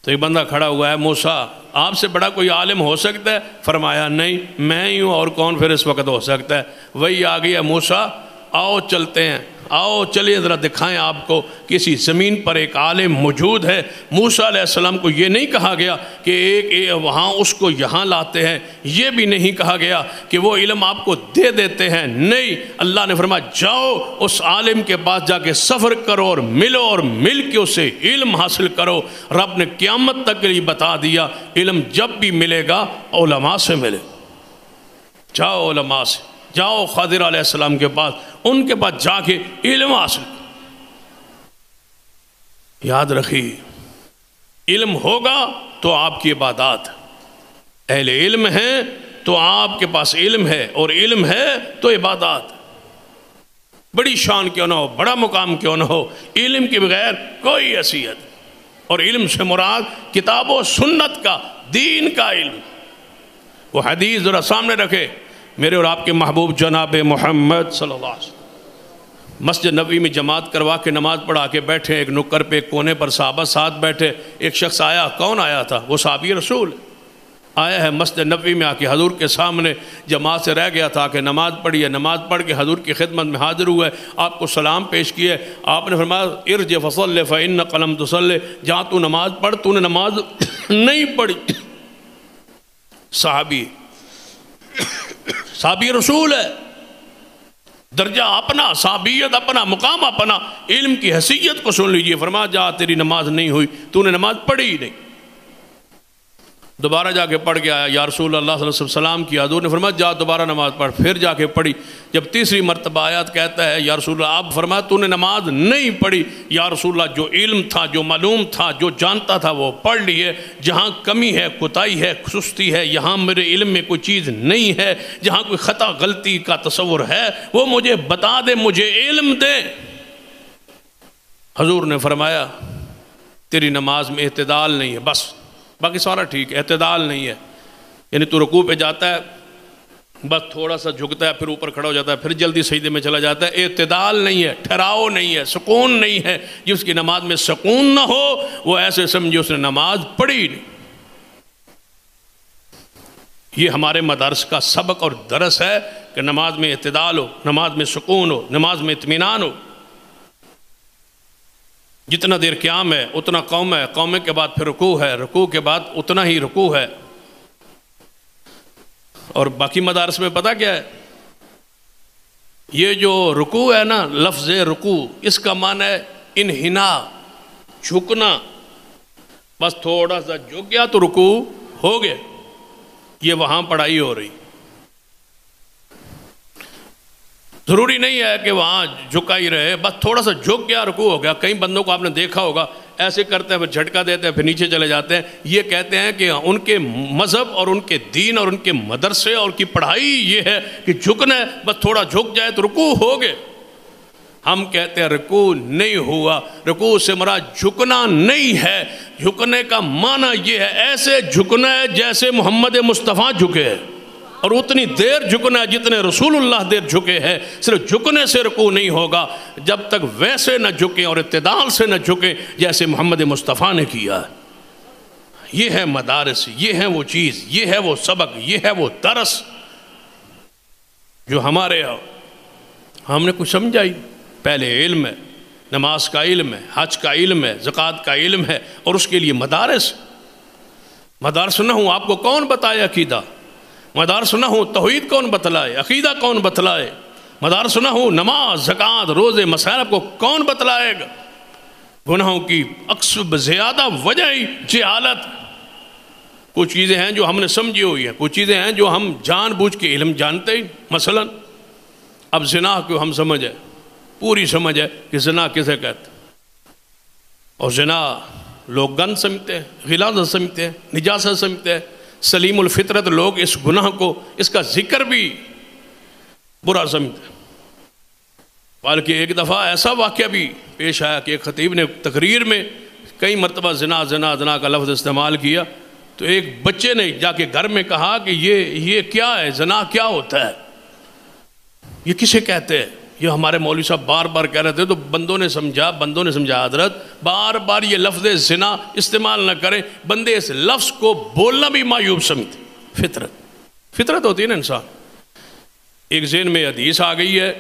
تو ایک بندہ کھڑا ہوا ہے، موسیٰ آپ سے بڑا کوئی عالم ہو سکتا ہے؟ فرمایا نہیں، میں ہی ہوں، اور کون پھر اس وقت ہو سکتا ہے؟ وہی آ گیا، موسیٰ آؤ چلتے ہیں، آؤ چلیے ذرا دکھائیں آپ کو کسی زمین پر ایک عالم موجود ہے۔ موسیٰ علیہ السلام کو یہ نہیں کہا گیا کہ ایک وہاں اس کو یہاں لاتے ہیں، یہ بھی نہیں کہا گیا کہ وہ علم آپ کو دے دیتے ہیں، نہیں، اللہ نے فرمایا جاؤ اس عالم کے پاس جا کے سفر کرو اور ملو اور مل کے اسے علم حاصل کرو۔ رب نے قیامت تک کے لیے بتا دیا علم جب بھی ملے گا علماء سے ملے، جاؤ علماء سے، جاؤ خضر علیہ السلام کے پاس، ان کے پاس جا کے علم حاصل۔ یاد رکھیے علم ہوگا تو آپ کی عبادات، اہل علم ہیں تو آپ کے پاس علم ہے، اور علم ہے تو عبادات۔ بڑی شان کیوں نہ ہو، بڑا مقام کیوں نہ ہو، علم کے بغیر کوئی حیثیت۔ اور علم سے مراد کتاب و سنت کا، دین کا علم۔ وہ حدیث ذرا سامنے رکھے، میرے اور آپ کے محبوب جناب محمد صلی اللہ علیہ وسلم مسجد نبوی میں جماعت کروا کے نماز پڑھا کے بیٹھے، ایک نکر پہ ایک کونے پر صحابہ ساتھ بیٹھے، ایک شخص آیا، کون آیا تھا؟ وہ صحابی رسول آیا ہے مسجد نبوی میں آ کے حضور کے سامنے جماعت سے رہ گیا تھا کہ نماز پڑھی ہے، نماز پڑھ کے حضور کی خدمت میں حاضر ہوا ہے، آپ کو سلام پیش کیا ہے، آپ نے فرمایا ارجع فصلی فإنک لم تصلی، جہاں تو نماز پڑھ، تو نے نماز نہیں پڑھی۔ صحابی رسول ہے، درجہ اپنا، صحابیت اپنا، مقام اپنا، علم کی حیثیت کو سن لیجئے۔ فرمایا جا تیری نماز نہیں ہوئی، تو نے نماز پڑھی ہی نہیں۔ دوبارہ جا کے پڑھ کے آیا، یا رسول اللہ صلی اللہ علیہ وسلم سلام کیا، حضور نے فرمایا جا دوبارہ نماز پڑھ، پھر جا کے پڑھی۔ جب تیسری مرتبہ آیات کہتا ہے یا رسول اللہ، آپ فرمایا تو نے نماز نہیں پڑھی۔ یا رسول اللہ جو علم تھا، جو معلوم تھا، جو جانتا تھا وہ پڑھ لیے، جہاں کمی ہے، کوتاہی ہے، سستی ہے، یہاں میرے علم میں کوئی چیز نہیں ہے، جہاں کوئی خطا غلطی کا تصور ہے وہ مجھے بتا دے، مجھے علم دے۔ حضور نے فرمایا تیری نماز میں اعتدال نہیں ہے، بس باقی سارا ٹھیک ہے، اعتدال نہیں ہے، یعنی تو رکوع پہ جاتا ہے بس تھوڑا سا جھکتا ہے، پھر اوپر کھڑا ہو جاتا ہے، پھر جلدی سجدے میں چلا جاتا ہے، اعتدال نہیں ہے، ٹھہراؤ نہیں ہے، سکون نہیں ہے۔ جس کی نماز میں سکون نہ ہو وہ ایسے سمجھے اس نے نماز پڑھی نہیں۔ یہ ہمارے مدارس کا سبق اور درس ہے کہ نماز میں اعتدال ہو، نماز میں سکون ہو، نماز میں اطمینان ہو۔ جتنا دیر قیام ہے اتنا قوم ہے، قوم کے بعد پھر رکوع ہے، رکوع کے بعد اتنا ہی رکوع ہے۔ اور باقی مدارس میں پتہ کیا ہے؟ یہ جو رکوع ہے نا، لفظ رکوع، اس کا معنی ہے انحنا، جھکنا، بس تھوڑا سا جھک گیا تو رکوع ہو گیا۔ یہ وہاں پڑھائی ہو رہی، ضروری نہیں ہے کہ وہاں جھکا ہی رہے، بس تھوڑا سا جھک گیا رکوع ہو گیا۔ کئی بندوں کو آپ نے دیکھا ہوگا ایسے کرتے ہیں، پھر جھٹکا دیتے ہیں، پھر نیچے چلے جاتے ہیں۔ یہ کہتے ہیں کہ ان کے مذہب اور ان کے دین اور ان کے مدرسے اور کی پڑھائی یہ ہے کہ جھکنا ہے، بس تھوڑا جھک جائے تو رکوع ہو گئے۔ ہم کہتے ہیں رکوع نہیں ہوا، رکوع سے مراد جھکنا نہیں ہے۔ جھکنے کا معنی یہ ہے ایسے جھکنا ہے جیسے محمد مصطفیٰ جھکے ہیں، اور اتنی دیر جھکنا ہے جتنے رسول اللہ دیر جھکے ہیں۔ صرف جھکنے سے رکوع نہیں ہوگا جب تک ویسے نہ جھکیں اور اعتدال سے نہ جھکیں جیسے محمد مصطفیٰ نے کیا ہے۔ یہ ہے مدارس، یہ ہے وہ چیز، یہ ہے وہ سبق، یہ ہے وہ درس جو ہمارے ہم نے کچھ سمجھا ہی۔ پہلے علم ہے، نماز کا علم ہے، حج کا علم ہے، زکوٰۃ کا علم ہے، اور اس کے لیے مدارس نہ ہوں آپ کو کون بتائے عقیدہ؟ مدارس نہ ہوں توحید کون بتلائے؟ عقیدہ کون بتلائے؟ مدارس نہ ہوں نماز، زکوٰۃ، روزے، مسائل آپ کو کون بتلائے گا؟ گناہوں کی اکثر زیادہ وجہ ہی جہالت۔ کچھ چیزیں ہیں جو ہم نے سمجھی ہوئی ہیں، کچھ چیزیں ہیں جو ہم جان بوجھ کے علم جانتے ہی۔ مثلا اب زنا کو ہم سمجھ ہے، پوری سمجھ ہے کہ زنا کسے کہتے ہیں، اور زنا لوگ گند سمجھتے ہیں، غلاظت سمجھتے ہیں، نجاست سمجھتے ہیں۔ سلیم الفطرت لوگ اس گناہ کو، اس کا ذکر بھی برا سمجھتے ہیں۔ بلکہ ایک دفعہ ایسا واقعہ بھی پیش آیا کہ ایک خطیب نے تقریر میں کئی مرتبہ زنا زنا زنا کا لفظ استعمال کیا، تو ایک بچے نے جا کے گھر میں کہا کہ یہ کیا ہے، زنا کیا ہوتا ہے، یہ کسے کہتے ہیں؟ یہ ہمارے مولوی صاحب بار بار کہہ رہے تھے، تو بندوں نے سمجھا حضرت بار بار یہ لفظ زنا استعمال نہ کریں، بندے اس لفظ کو بولنا بھی معیوب سمجھتے۔ فطرت ہوتی ہے نا انسان۔ ایک ذہن میں حدیث آ گئی ہے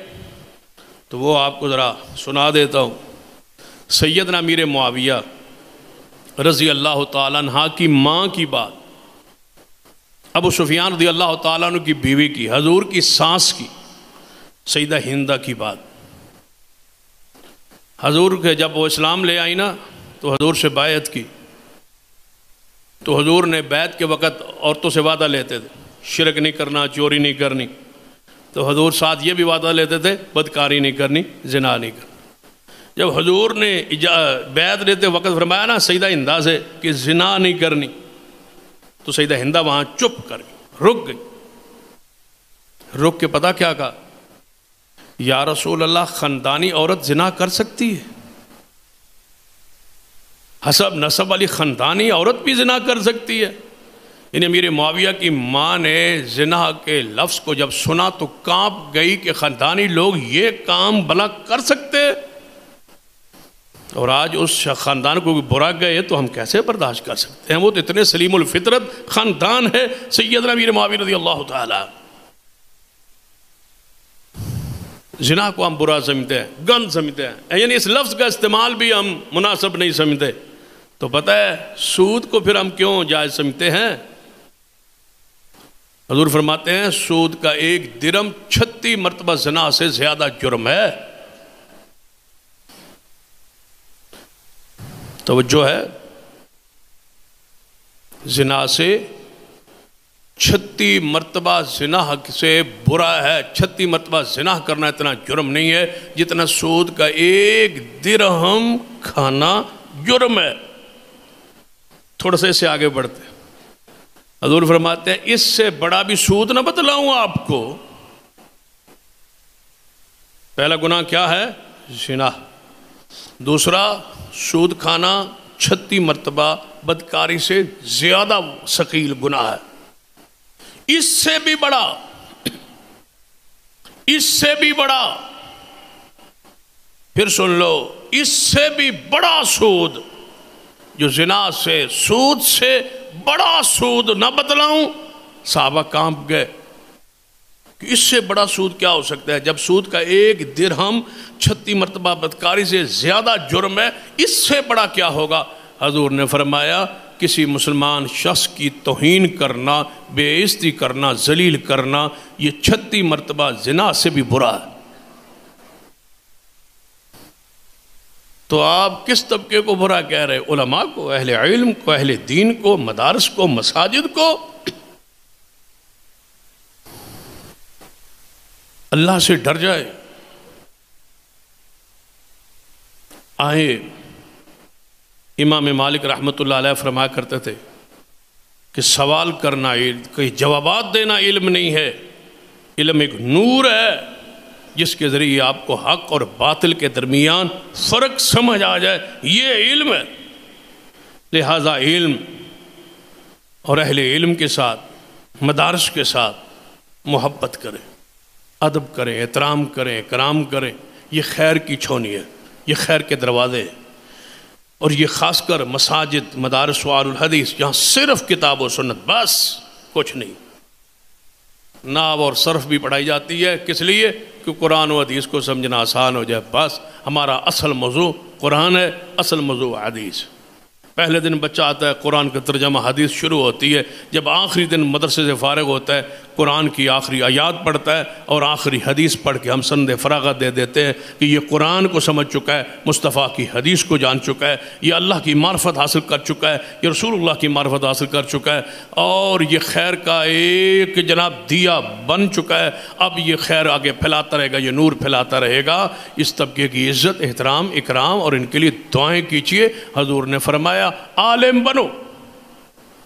تو وہ آپ کو ذرا سنا دیتا ہوں۔ سیدنا امیر معاویہ رضی اللہ تعالیٰ عنہ کی ماں کی بات، ابو سفیان رضی اللہ تعالیٰ عنہ کی بیوی کی، حضور کی سانس کی، سیدہ ہندہ کی بات۔ حضور کے جب وہ اسلام لے آئی نا تو حضور سے بیعت کی، تو حضور نے بیعت کے وقت عورتوں سے وعدہ لیتے تھے شرک نہیں کرنا، چوری نہیں کرنی، تو حضور ساتھ یہ بھی وعدہ لیتے تھے بدکاری نہیں کرنی، زنا نہیں کرنی۔ جب حضور نے بیعت لیتے وقت فرمایا نا سیدہ ہندہ سے کہ زنا نہیں کرنی، تو سیدہ ہندہ وہاں چپ کر گئی، رک گئی۔ رک کے پتہ کیا کہا؟ یا رسول اللہ، خاندانی عورت زنا کر سکتی ہے؟ حسب نسب والی خاندانی عورت بھی زنا کر سکتی ہے؟ یعنی امیر معاویہ کی ماں نے زنا کے لفظ کو جب سنا تو کانپ گئی کہ خاندانی لوگ یہ کام بھلا کر سکتے؟ اور آج اس خاندان کو برا گئے تو ہم کیسے برداشت کر سکتے ہیں؟ وہ تو اتنے سلیم الفطرت خاندان ہے سیدنا امیر معاویہ رضی اللہ تعالی۔ زنا کو ہم برا سمجھتے ہیں، گند سمجھتے ہیں، یعنی اس لفظ کا استعمال بھی ہم مناسب نہیں سمجھتے۔ تو پتہ ہے سود کو پھر ہم کیوں جائز سمجھتے ہیں؟ حضور فرماتے ہیں سود کا 1 درم 36 مرتبہ زنا سے زیادہ جرم ہے۔ توجہ ہے، زنا سے 36 مرتبہ زنا سے برا ہے۔ 36 مرتبہ زنا کرنا اتنا جرم نہیں ہے جتنا سود کا 1 درہم کھانا جرم ہے۔ تھوڑا سا اس سے آگے بڑھتے ہیں، حضور فرماتے ہیں اس سے بڑا بھی سود نہ بتلاؤں آپ کو۔ پہلا گناہ کیا ہے؟ زنا۔ دوسرا سود کھانا 36 مرتبہ بدکاری سے زیادہ ثقیل گناہ ہے۔ اس سے بھی بڑا، اس سے بھی بڑا، پھر سن لو، اس سے بھی بڑا سود، جو زنا سے، سود سے بڑا سود نہ بتلاؤں، صحابہ کانپ گئے کہ اس سے بڑا سود کیا ہو سکتا ہے؟ جب سود کا 1 درہم 36 مرتبہ بدکاری سے زیادہ جرم ہے، اس سے بڑا کیا ہوگا؟ حضور نے فرمایا کسی مسلمان شخص کی توہین کرنا، بے عزتی کرنا، ذلیل کرنا، یہ 36 مرتبہ زنا سے بھی برا ہے۔ تو آپ کس طبقے کو برا کہہ رہے؟ علماء کو، اہل علم کو، اہل دین کو، مدارس کو، مساجد کو۔ اللہ سے ڈر جائے۔ آئے امام مالک رحمۃ اللہ علیہ فرمایا کرتے تھے کہ سوال کرنا، کوئی جوابات دینا علم نہیں ہے، علم ایک نور ہے جس کے ذریعے آپ کو حق اور باطل کے درمیان فرق سمجھ آ جائے، یہ علم ہے۔ لہذا علم اور اہل علم کے ساتھ، مدارس کے ساتھ محبت کریں، ادب کریں، احترام کریں، کرام کریں۔ یہ خیر کی چھونی ہے، یہ خیر کے دروازے ہیں۔ اور یہ خاص کر مساجد، مدارس و اہل الحدیث، جہاں صرف کتاب و سنت، بس کچھ نہیں۔ نحو اور صرف بھی پڑھائی جاتی ہے، کس لیے؟ کہ قرآن و حدیث کو سمجھنا آسان ہو جائے۔ بس ہمارا اصل موضوع قرآن ہے، اصل موضوع حدیث۔ پہلے دن بچہ آتا ہے، قرآن کا ترجمہ، حدیث شروع ہوتی ہے۔ جب آخری دن مدرسے سے فارغ ہوتا ہے، قرآن کی آخری آیات پڑھتا ہے اور آخری حدیث پڑھ کے ہم سند فراغت دے دیتے ہیں کہ یہ قرآن کو سمجھ چکا ہے، مصطفیٰ کی حدیث کو جان چکا ہے، یہ اللہ کی معرفت حاصل کر چکا ہے، یہ رسول اللہ کی معرفت حاصل کر چکا ہے، اور یہ خیر کا ایک جناب دیا بن چکا ہے۔ اب یہ خیر آگے پھیلاتا رہے گا، یہ نور پھیلاتا رہے گا۔ اس طبقے کی عزت، احترام، اکرام اور ان کے لیے دعائیں کیجیے۔ حضور نے فرمایا عالم بنو،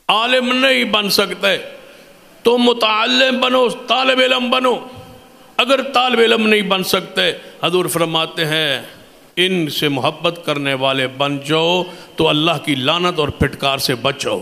عالم نہیں بن سکتے تو متعلم بنو، طالب علم بنو۔ اگر طالب علم نہیں بن سکتے، حضور فرماتے ہیں ان سے محبت کرنے والے بن جاؤ تو اللہ کی لعنت اور پھٹکار سے بچو۔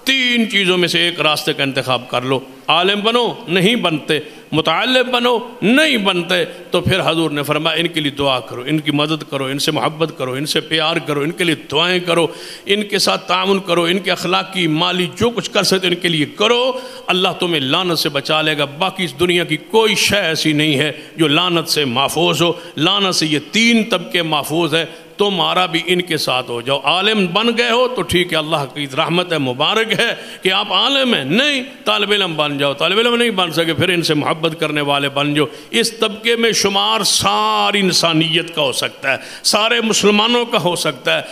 3 چیزوں میں سے ایک راستے کا انتخاب کر لو۔ عالم بنو، نہیں بنتے، متعلم بنو، نہیں بنتے، تو پھر حضور نے فرمایا ان کے لیے دعا کرو، ان کی مدد کرو، ان سے محبت کرو، ان سے پیار کرو، ان کے لیے دعائیں کرو، ان کے ساتھ تعاون کرو، ان کے اخلاقی، مالی جو کچھ کر سکتے ان کے لیے کرو۔ اللہ تمہیں لعنت سے بچا لے گا۔ باقی اس دنیا کی کوئی شے ایسی نہیں ہے جو لعنت سے محفوظ ہو۔ لعنت سے یہ 3 طبقے محفوظ ہے۔ تمہارا بھی ان کے ساتھ ہو جاؤ۔ عالم بن گئے ہو تو ٹھیک ہے، اللہ کی رحمت ہے، مبارک ہے کہ آپ عالم ہیں۔ نہیں، طالب علم بن جاؤ، طالب علم نہیں بن سکے پھر ان سے محبت کرنے والے بن جاؤ۔ اس طبقے میں شمار ساری انسانیت کا ہو سکتا ہے، سارے مسلمانوں کا ہو سکتا ہے،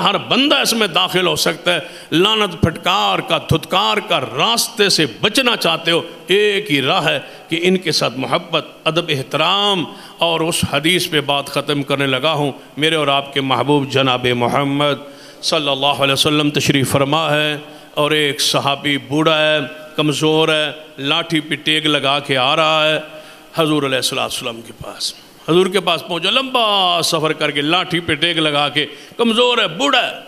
ہر بندہ اس میں داخل ہو سکتا ہے۔ لعنت، پھٹکار کا، دھتکار کا راستے سے بچنا چاہتے ہو، ایک ہی راہ ہے کہ ان کے ساتھ محبت، ادب، احترام۔ اور اس حدیث پہ بات ختم کرنے لگا ہوں۔ میرے اور آپ کے محبوب جناب محمد صلی اللہ علیہ وسلم تشریف فرما ہے، اور ایک صحابی بوڑھا ہے، کمزور ہے، لاٹھی پہ ٹیک لگا کے آ رہا ہے حضور علیہ السلام کے پاس۔ حضور کے پاس پہنچا، لمبا سفر کر کے لاٹھی پہ ٹیک لگا کے، کمزور ہے، بوڑھا ہے،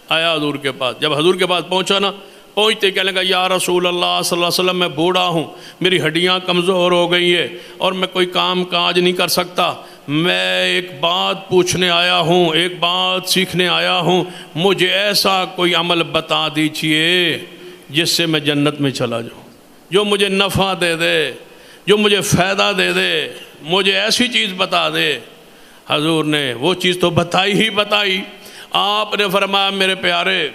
آیا حضور کے پاس۔ جب حضور کے پاس پہنچا نا، پہنچتے کہنے لگا یا رسول اللہ صلی اللہ علیہ وسلم، میں بوڑھا ہوں، میری ہڈیاں کمزور ہو گئی ہیں اور میں کوئی کام کاج نہیں کر سکتا، میں ایک بات پوچھنے آیا ہوں، ایک بات سیکھنے آیا ہوں، مجھے ایسا کوئی عمل بتا دیجئے جس سے میں جنت میں چلا جاؤں، جو مجھے نفع دے دے، جو مجھے فائدہ دے دے، مجھے ایسی چیز بتا دے۔ حضور نے وہ چیز تو بتائی۔ آپ نے فرمایا میرے پیارے،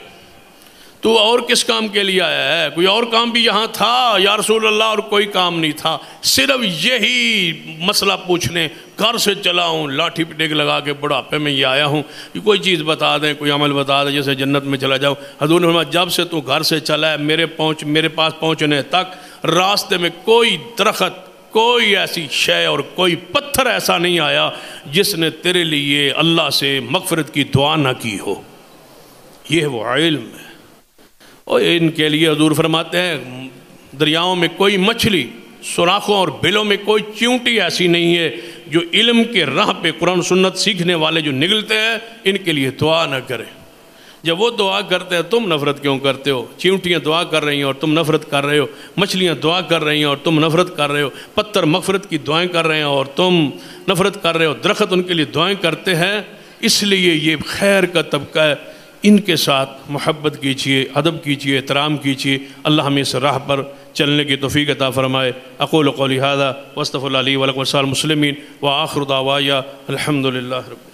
تو اور کس کام کے لیے آیا ہے؟ کوئی اور کام بھی یہاں تھا یا رسول اللہ؟ اور کوئی کام نہیں تھا، صرف یہی مسئلہ پوچھنے گھر سے چلا ہوں، لاٹھی پہ ٹیک لگا کے بڑھاپے میں یہ آیا ہوں، کوئی چیز بتا دیں، کوئی عمل بتا دیں جیسے جنت میں چلا جاؤں۔ حضور نے فرمایا جب سے تو گھر سے چلا ہے میرے پاس پہنچنے تک راستے میں کوئی درخت، کوئی ایسی شے اور کوئی پتھر ایسا نہیں آیا جس نے تیرے لیے اللہ سے مغفرت کی دعا نہ کی ہو۔ یہ وہ علم ہے۔ اور ان کے لیے حضور فرماتے ہیں دریاؤں میں کوئی مچھلی، سوراخوں اور بلوں میں کوئی چیونٹی ایسی نہیں ہے جو علم کے راہ پہ قرآن سنت سیکھنے والے جو نکلتے ہیں ان کے لیے دعا نہ کریں۔ جب وہ دعا کرتے ہیں تم نفرت کیوں کرتے ہو؟ چیونٹیاں دعا کر رہی ہیں اور تم نفرت کر رہے ہو، مچھلیاں دعا کر رہی ہیں اور تم نفرت کر رہے ہو، پتھر مغفرت کی دعائیں کر رہے ہیں اور تم نفرت کر رہے ہو، درخت ان کے لیے دعائیں کرتے ہیں۔ اس لیے یہ خیر کا طبقہ ہے، ان کے ساتھ محبت کیجیے، ادب کیجیے، احترام کیجیے۔ اللہ ہمیں اس راہ پر چلنے کی توفیق عطا فرمائے۔ اقول قولی ھذا واستغفر اللہ لی ولکم ولسائر المسلمین وآخر دعوایا الحمد للہ رب